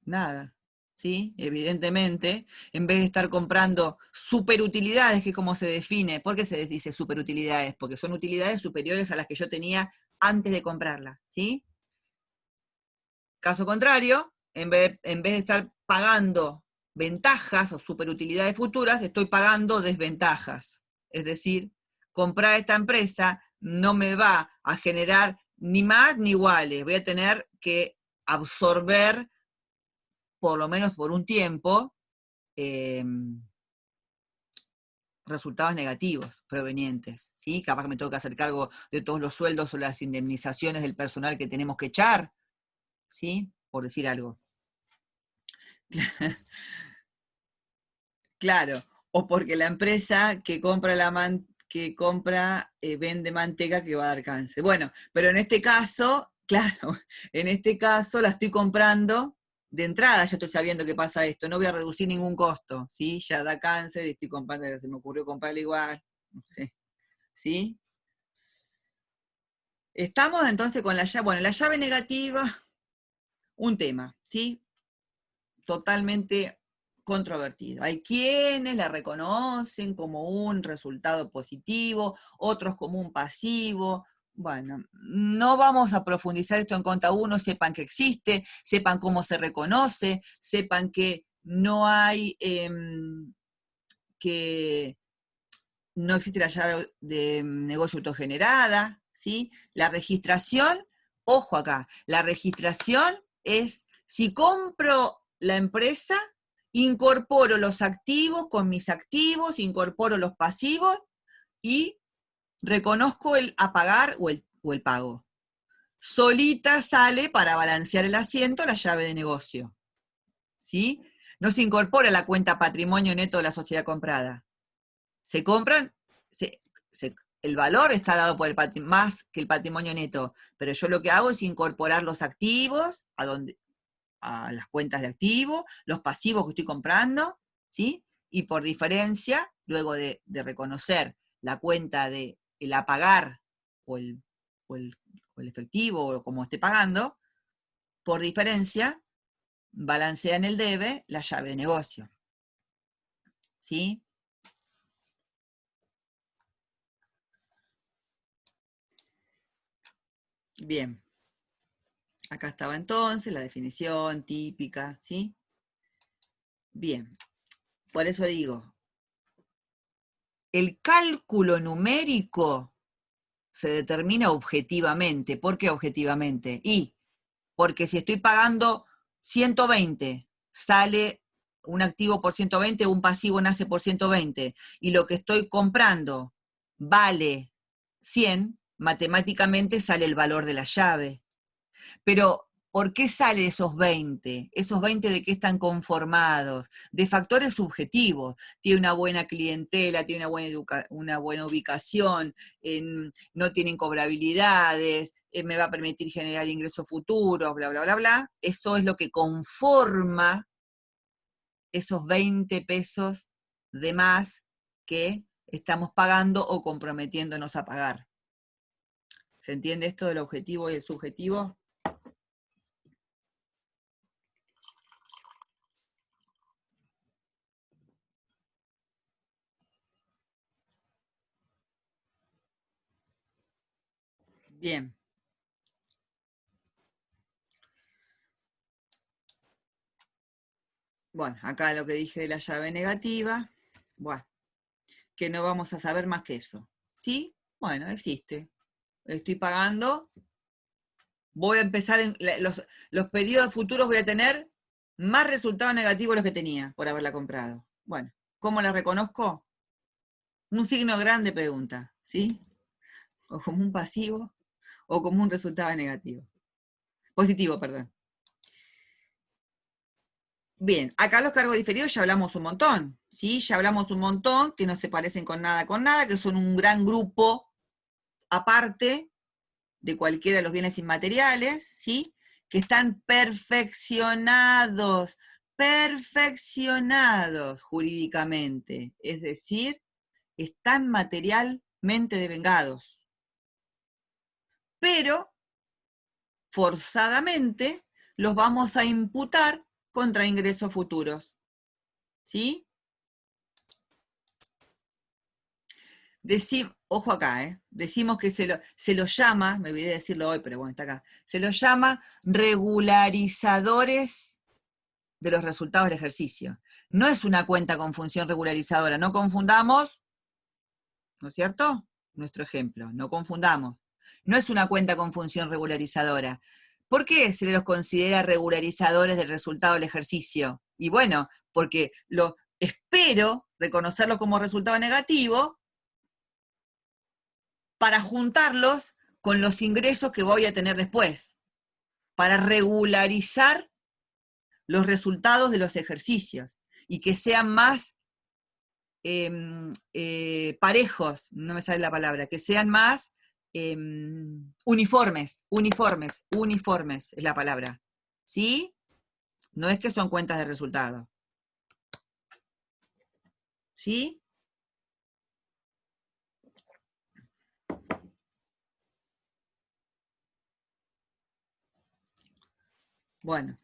Speaker 1: nada, ¿sí? Evidentemente, en vez de estar comprando superutilidades, que es como se define, ¿por qué se dice superutilidades? Porque son utilidades superiores a las que yo tenía antes de comprarla, ¿sí? Caso contrario, en vez de estar pagando ventajas o superutilidades futuras, estoy pagando desventajas. Es decir, comprar esta empresa no me va a generar ni más ni iguales. Voy a tener que absorber, por lo menos por un tiempo, eh, resultados negativos provenientes. ¿Sí? Capaz que me tengo que hacer cargo de todos los sueldos o las indemnizaciones del personal que tenemos que echar, ¿sí? Por decir algo. Claro, o porque la empresa que compra vende manteca que va a dar cáncer. Bueno, pero en este caso, claro, en este caso la estoy comprando de entrada ya estoy sabiendo que pasa esto, no voy a reducir ningún costo, ¿sí? Ya da cáncer, estoy comprando, se me ocurrió comprarlo igual, no sé, ¿sí? Estamos entonces con la llave, bueno, la llave negativa, un tema, ¿sí? Totalmente controvertido. Hay quienes la reconocen como un resultado positivo, otros como un pasivo. Bueno, no vamos a profundizar esto en contra uno, sepan que existe, sepan cómo se reconoce, sepan que no hay, que no existe la llave de negocio autogenerada, ¿sí? La registración, ojo acá, la registración es si compro la empresa, incorporo los activos con mis activos, incorporo los pasivos y reconozco el a pagar o el pago. Solita sale para balancear el asiento la llave de negocio, ¿sí? No se incorpora la cuenta patrimonio neto de la sociedad comprada. Se compran, se, el valor está dado por más que el patrimonio neto, pero yo lo que hago es incorporar los activos a las cuentas de activo, los pasivos que estoy comprando, ¿sí? Y por diferencia, luego de reconocer la cuenta de el a pagar o el, o el, o el efectivo o como esté pagando, por diferencia, balancea en el debe la llave de negocio, ¿sí? Bien. Acá estaba entonces la definición típica, ¿sí? Bien, por eso digo, el cálculo numérico se determina objetivamente. ¿Por qué objetivamente? Porque si estoy pagando 120, sale un activo por 120, un pasivo nace por 120, y lo que estoy comprando vale 100, matemáticamente sale el valor de la llave. Pero, ¿por qué sale esos 20? ¿Esos 20 de qué están conformados? De factores subjetivos. Tiene una buena clientela, tiene una buena ubicación, no tiene incobrabilidades, me va a permitir generar ingresos futuros, bla, bla, bla, bla. Eso es lo que conforma esos 20 pesos de más que estamos pagando o comprometiéndonos a pagar. ¿Se entiende esto del objetivo y el subjetivo? Bien. Bueno, acá lo que dije de la llave negativa, bueno, que no vamos a saber más que eso. ¿Sí? Bueno, existe. Estoy pagando, voy a empezar en los periodos futuros, voy a tener más resultados negativos de los que tenía por haberla comprado. Bueno, ¿cómo la reconozco? Un signo grande pregunta, ¿sí? O como un pasivo o como un resultado negativo. Positivo, perdón. Bien, acá los cargos diferidos ya hablamos un montón, ¿sí? Ya hablamos un montón, que no se parecen con nada, que son un gran grupo aparte de cualquiera de los bienes inmateriales, ¿sí? Que están perfeccionados jurídicamente, es decir, están materialmente devengados, pero forzadamente los vamos a imputar contra ingresos futuros, ¿sí? Ojo acá, decimos que se lo llama, me olvidé de decirlo hoy, pero bueno, está acá, se lo llama regularizadores de los resultados del ejercicio. No es una cuenta con función regularizadora, no confundamos, ¿no es cierto? Nuestro ejemplo, no confundamos. No es una cuenta con función regularizadora. ¿Por qué se los considera regularizadores del resultado del ejercicio? Y bueno, porque lo espero reconocerlo como resultado negativo para juntarlos con los ingresos que voy a tener después, para regularizar los resultados de los ejercicios y que sean más parejos, no me sale la palabra, que sean más uniformes es la palabra. ¿Sí? no es que son cuentas de resultado. ¿Sí? Bueno,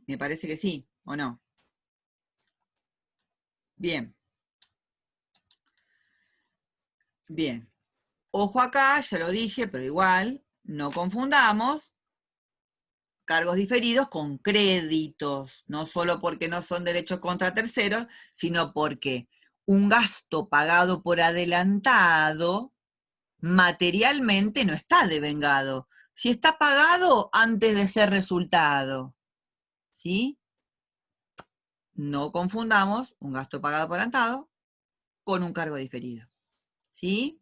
Speaker 1: me parece que sí, ¿o no? Bien, bien. Ojo acá, ya lo dije, pero igual, no confundamos cargos diferidos con créditos, no solo porque no son derechos contra terceros, sino porque un gasto pagado por adelantado materialmente no está devengado. Si está pagado antes de ser resultado, ¿sí? No confundamos un gasto pagado por adelantado con un cargo diferido, ¿sí?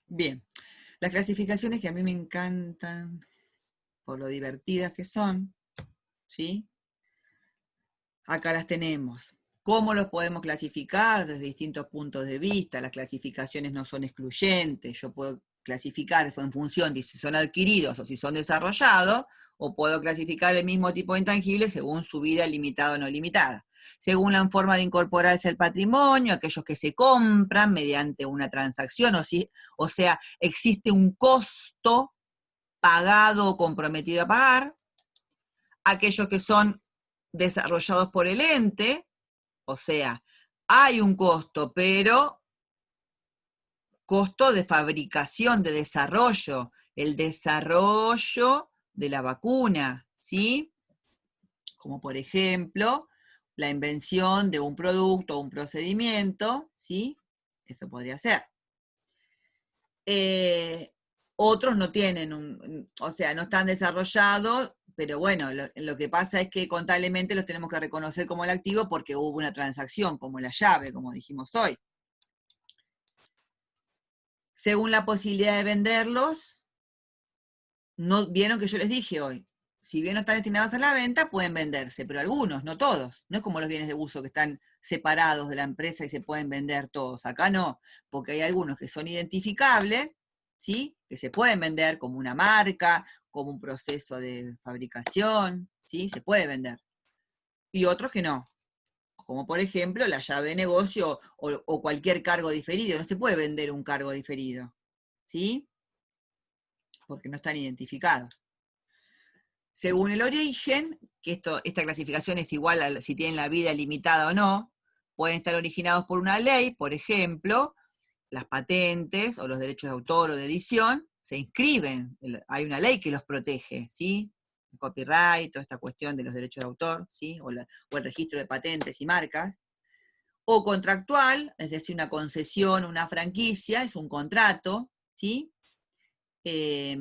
Speaker 1: Bien, las clasificaciones que a mí me encantan por lo divertidas que son, ¿sí? Acá las tenemos. ¿Cómo los podemos clasificar? Desde distintos puntos de vista. Las clasificaciones no son excluyentes. Yo puedo clasificar en función de si son adquiridos o si son desarrollados, o puedo clasificar el mismo tipo de intangible según su vida limitada o no limitada. Según la forma de incorporarse al patrimonio, aquellos que se compran mediante una transacción, o sea, existe un costo pagado o comprometido a pagar. Aquellos que son desarrollados por el ente, o sea, hay un costo, pero costo de fabricación, de desarrollo, el desarrollo de la vacuna, ¿sí? Como por ejemplo, la invención de un producto o un procedimiento, ¿sí? Eso podría ser. Otros no tienen o sea, no están desarrollados, pero bueno, lo que pasa es que contablemente los tenemos que reconocer como el activo porque hubo una transacción, como la llave, como dijimos hoy. Según la posibilidad de venderlos, no vieron que yo les dije hoy, si bien no están destinados a la venta, pueden venderse, pero algunos, no todos. No es como los bienes de uso que están separados de la empresa y se pueden vender todos. Acá no, porque hay algunos que son identificables, ¿sí? Que se pueden vender como una marca, como un proceso de fabricación, ¿sí? Se puede vender. Y otros que no, como por ejemplo la llave de negocio o cualquier cargo diferido. No se puede vender un cargo diferido, ¿sí? Porque no están identificados. Según el origen, que esta clasificación es igual a si tienen la vida limitada o no, pueden estar originados por una ley, por ejemplo, las patentes o los derechos de autor o de edición, se inscriben, hay una ley que los protege, ¿sí? El copyright, toda esta cuestión de los derechos de autor, ¿sí? O el registro de patentes y marcas. O contractual, es decir, una concesión, una franquicia, es un contrato, ¿sí? Que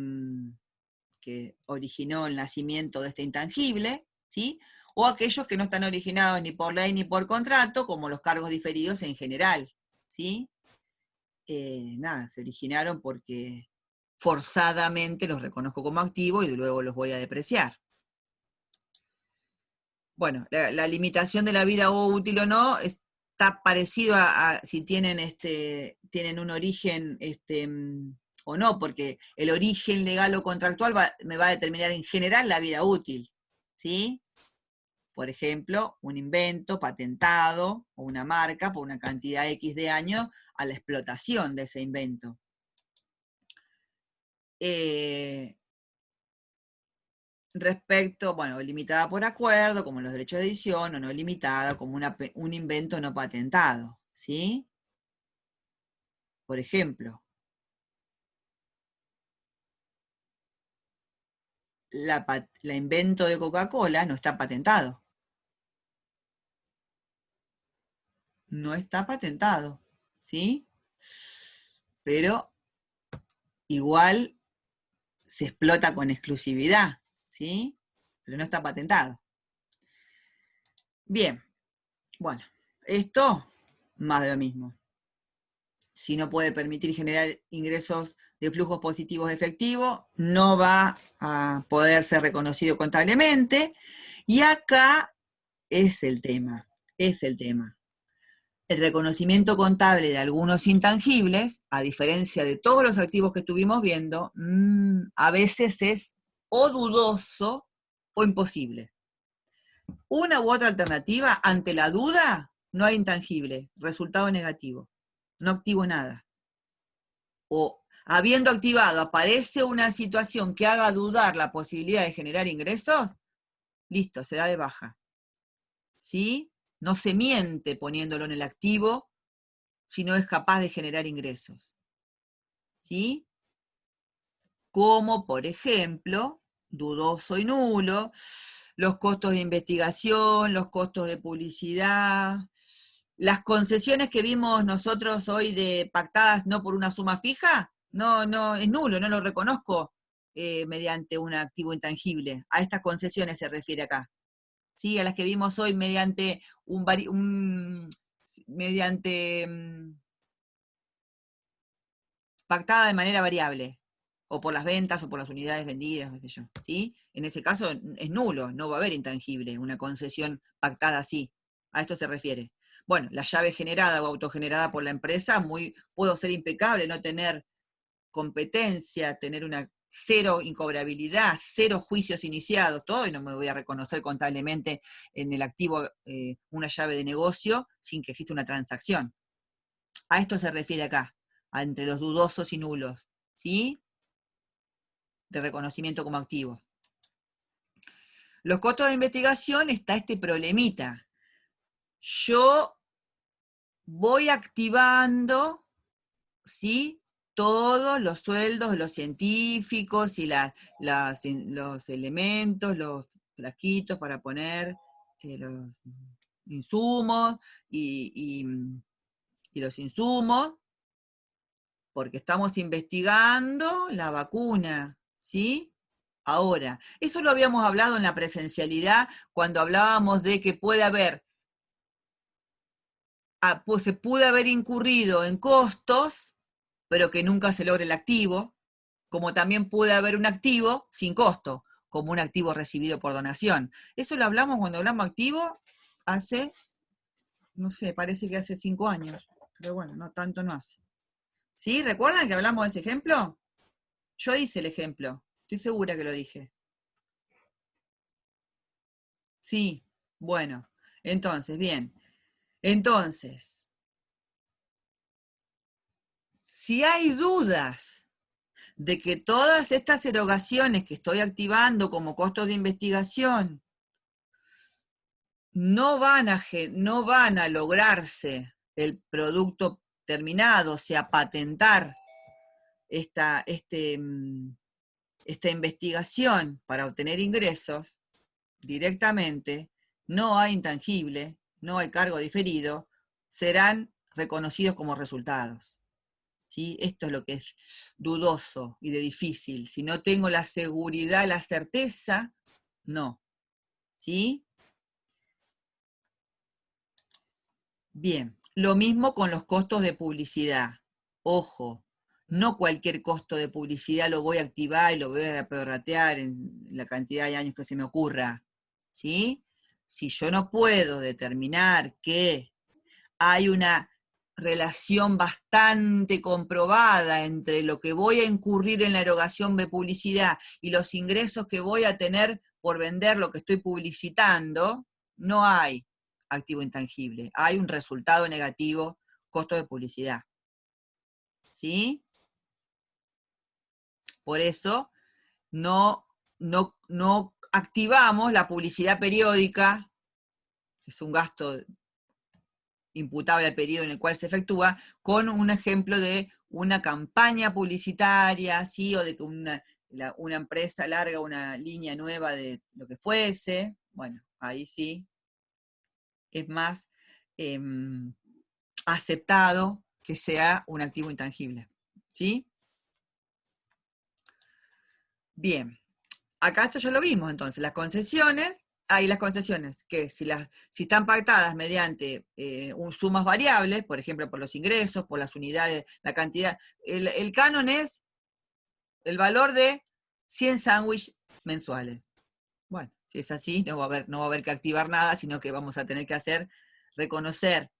Speaker 1: originó el nacimiento de este intangible, ¿sí? O aquellos que no están originados ni por ley ni por contrato, como los cargos diferidos en general, ¿sí? Nada, se originaron porque forzadamente los reconozco como activo y luego los voy a depreciar. Bueno, la limitación de la vida o útil o no está parecido a si tienen un origen o no, porque el origen legal o contractual me va a determinar en general la vida útil, ¿sí? Por ejemplo, un invento patentado o una marca por una cantidad X de años a la explotación de ese invento. Respecto, bueno, limitada por acuerdo, como los derechos de edición, o no limitada, como un invento no patentado, ¿sí? Por ejemplo, la invento de Coca-Cola no está patentado. No está patentado, ¿sí? Pero igual se explota con exclusividad, ¿sí? Pero no está patentado. Bien, bueno, esto más de lo mismo. Si no puede permitir generar ingresos de flujos positivos efectivos, no va a poder ser reconocido contablemente. Y acá es el tema, es el tema. el reconocimiento contable de algunos intangibles, a diferencia de todos los activos que estuvimos viendo, a veces es o dudoso o imposible. Una u otra alternativa, ante la duda, no hay intangible, resultado negativo, no activo nada. O habiendo activado, aparece una situación que haga dudar la posibilidad de generar ingresos, listo, se da de baja. ¿Sí? No se miente poniéndolo en el activo si no es capaz de generar ingresos. ¿Sí? Como, por ejemplo, dudoso y nulo, los costos de investigación, los costos de publicidad, las concesiones que vimos nosotros hoy de pactadas no por una suma fija, no, es nulo, no lo reconozco mediante un activo intangible. A estas concesiones se refiere acá. ¿Sí? A las que vimos hoy mediante pactada de manera variable, o por las ventas o por las unidades vendidas, qué sé yo, ¿sí? En ese caso es nulo, no va a haber intangible, una concesión pactada así. A esto se refiere. Bueno, la llave generada o autogenerada por la empresa, puedo ser impecable, no tener competencia, tener una cero incobrabilidad, cero juicios iniciados, todo, y no me voy a reconocer contablemente en el activo una llave de negocio sin que exista una transacción. A esto se refiere acá, entre los dudosos y nulos, ¿sí? De reconocimiento como activo. Los costos de investigación está este problemita. Yo voy activando, ¿sí? Todos los sueldos de los científicos y los elementos, los frasquitos para poner los insumos y los insumos, porque estamos investigando la vacuna, ¿sí? Ahora, eso lo habíamos hablado en la presencialidad cuando hablábamos de que puede haber, pues se puede haber incurrido en costos, pero que nunca se logre el activo, como también puede haber un activo sin costo, como un activo recibido por donación. Eso lo hablamos cuando hablamos activo hace, no sé, parece que hace 5 años, pero bueno, no tanto no hace. ¿Sí? ¿Recuerdan que hablamos de ese ejemplo? Yo hice el ejemplo, estoy segura que lo dije. Sí, bueno, entonces, bien. Entonces, si hay dudas de que todas estas erogaciones que estoy activando como costos de investigación no van a lograrse el producto terminado, o sea, patentar esta investigación para obtener ingresos directamente, no hay intangible, no hay cargo diferido, serán reconocidos como resultados. ¿Sí? Esto es lo que es dudoso y de difícil. Si no tengo la seguridad, la certeza, no. ¿Sí? Bien, lo mismo con los costos de publicidad. Ojo, no cualquier costo de publicidad lo voy a activar y lo voy a prorratear en la cantidad de años que se me ocurra. ¿Sí? Si yo no puedo determinar que hay una relación bastante comprobada entre lo que voy a incurrir en la erogación de publicidad y los ingresos que voy a tener por vender lo que estoy publicitando, no hay activo intangible, hay un resultado negativo, costo de publicidad. ¿Sí? Por eso no activamos la publicidad periódica, es un gasto imputable al periodo en el cual se efectúa, con un ejemplo de una campaña publicitaria, ¿sí? O de que una empresa larga una línea nueva de lo que fuese. Bueno, ahí sí es más eh, aceptado que sea un activo intangible. ¿Sí? Bien, acá esto ya lo vimos entonces, las concesiones. Las concesiones, que si están pactadas mediante sumas variables, por ejemplo, por los ingresos, por las unidades, la cantidad, el canon es el valor de 100 sándwiches mensuales. Bueno, si es así, no va a haber que activar nada, sino que vamos a tener que reconocer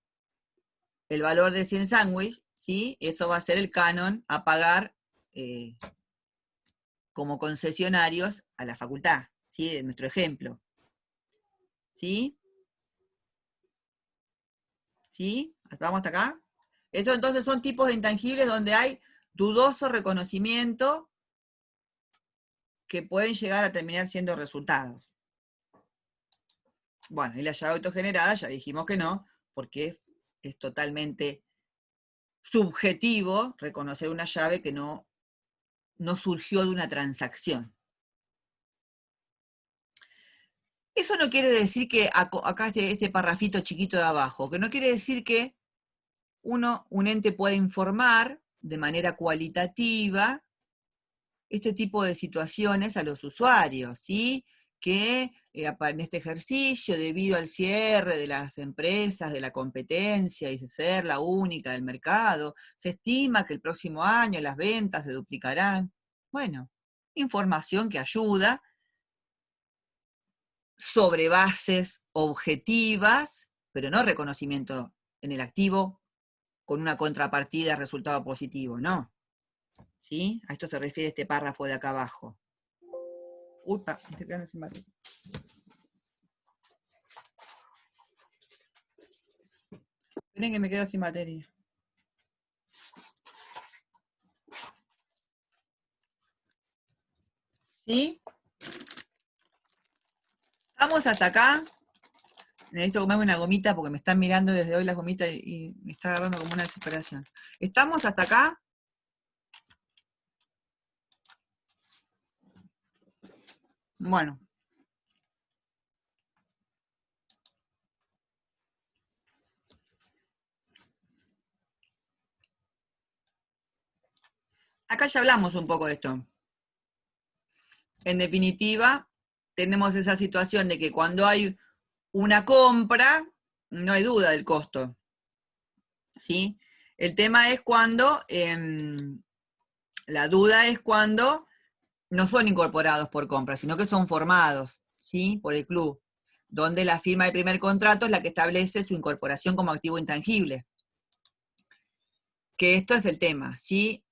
Speaker 1: el valor de 100 sándwiches, ¿sí? Eso va a ser el canon a pagar como concesionarios a la facultad, ¿sí? En nuestro ejemplo. ¿Sí? ¿Sí? ¿Vamos hasta acá? Estos entonces son tipos de intangibles donde hay dudoso reconocimiento que pueden llegar a terminar siendo resultados. Bueno, y la llave autogenerada ya dijimos que no, porque es totalmente subjetivo reconocer una llave que no surgió de una transacción. Eso no quiere decir que, acá este parrafito chiquito de abajo, que no quiere decir que un ente pueda informar de manera cualitativa este tipo de situaciones a los usuarios, ¿sí? Que en este ejercicio, debido al cierre de las empresas, de la competencia y de ser la única del mercado, se estima que el próximo año las ventas se duplicarán. Bueno, información que ayuda sobre bases objetivas, pero no reconocimiento en el activo con una contrapartida resultado positivo, no. ¿Sí? A esto se refiere este párrafo de acá abajo. Upa, me estoy quedando sin batería. Esperen que me quedo sin batería. ¿Sí? ¿Estamos hasta acá? Necesito comerme una gomita porque me están mirando desde hoy las gomitas y me está agarrando como una desesperación. ¿Estamos hasta acá? Bueno. Acá ya hablamos un poco de esto. En definitiva, tenemos esa situación de que cuando hay una compra, no hay duda del costo. ¿Sí? El tema es cuando, la duda es cuando no son incorporados por compra, sino que son formados, ¿sí? Por el club, donde la firma del primer contrato es la que establece su incorporación como activo intangible. Que esto es el tema, ¿sí?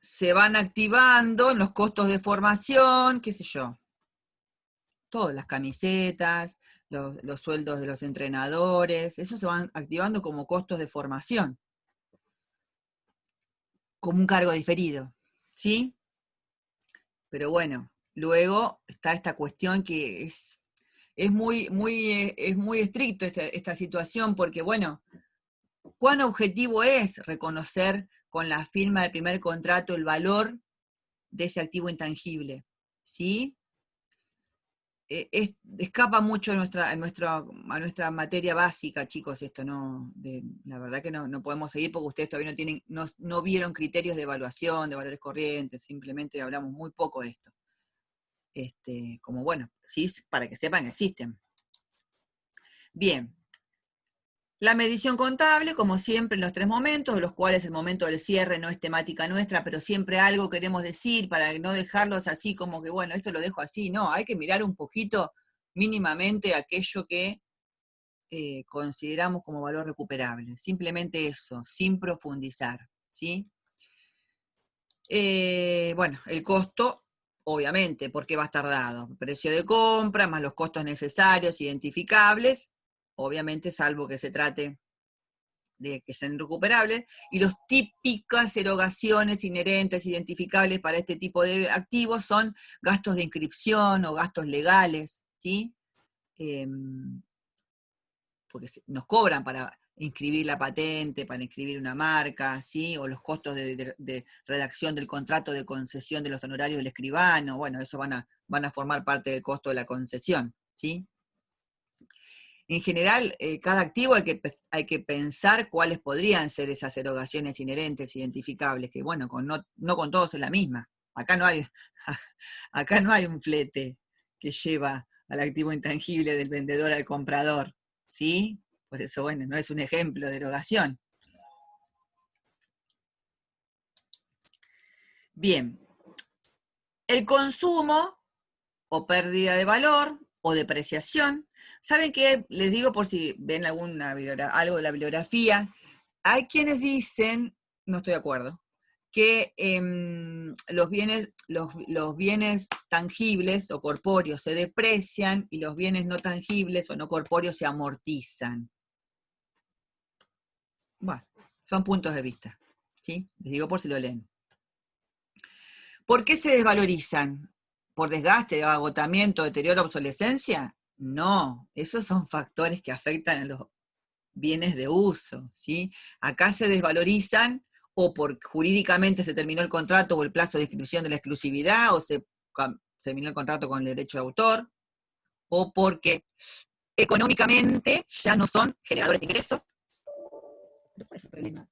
Speaker 1: Se van activando en los costos de formación, qué sé yo, todas las camisetas, los sueldos de los entrenadores, eso se van activando como costos de formación, como un cargo diferido, ¿sí? Pero bueno, luego está esta cuestión que es muy estricto esta situación, porque bueno, ¿cuán objetivo es reconocer con la firma del primer contrato el valor de ese activo intangible? ¿Sí? Escapa mucho a nuestra materia básica, chicos, esto la verdad que no podemos seguir porque ustedes todavía no vieron criterios de evaluación, de valores corrientes, simplemente hablamos muy poco de esto. Como bueno, sí, para que sepan que existen. Bien, la medición contable, como siempre, en los 3 momentos, de los cuales el momento del cierre no es temática nuestra, pero siempre algo queremos decir para no dejarlos así como que, bueno, esto lo dejo así. No, hay que mirar un poquito mínimamente aquello que consideramos como valor recuperable. Simplemente eso, sin profundizar, ¿sí? Bueno, el costo, obviamente, porque va a estar dado. Precio de compra, más los costos necesarios, identificables, obviamente, salvo que se trate de que sean recuperables, y las típicas erogaciones inherentes, identificables para este tipo de activos son gastos de inscripción o gastos legales, ¿sí? Porque nos cobran para inscribir la patente, para inscribir una marca, ¿sí? O los costos de redacción del contrato de concesión de los honorarios del escribano, bueno, eso van a formar parte del costo de la concesión, ¿sí? En general, cada activo hay que pensar cuáles podrían ser esas erogaciones inherentes, identificables, que bueno, no con todos es la misma. Acá acá no hay un flete que lleva al activo intangible del vendedor al comprador, ¿sí? Por eso, bueno, no es un ejemplo de erogación. Bien, el consumo o pérdida de valor o depreciación ¿Saben qué? Les digo por si ven algo de la bibliografía. Hay quienes dicen, no estoy de acuerdo, que los bienes tangibles o corpóreos se deprecian y los bienes no tangibles o no corpóreos se amortizan. Bueno, son puntos de vista, ¿sí? Les digo por si lo leen. ¿Por qué se desvalorizan? ¿Por desgaste, agotamiento, deterioro, obsolescencia? No, esos son factores que afectan a los bienes de uso, ¿sí? Acá se desvalorizan o porque jurídicamente se terminó el contrato o el plazo de inscripción de la exclusividad o se terminó el contrato con el derecho de autor o porque económicamente ya no son generadores de ingresos. ¿Cuál es el problema?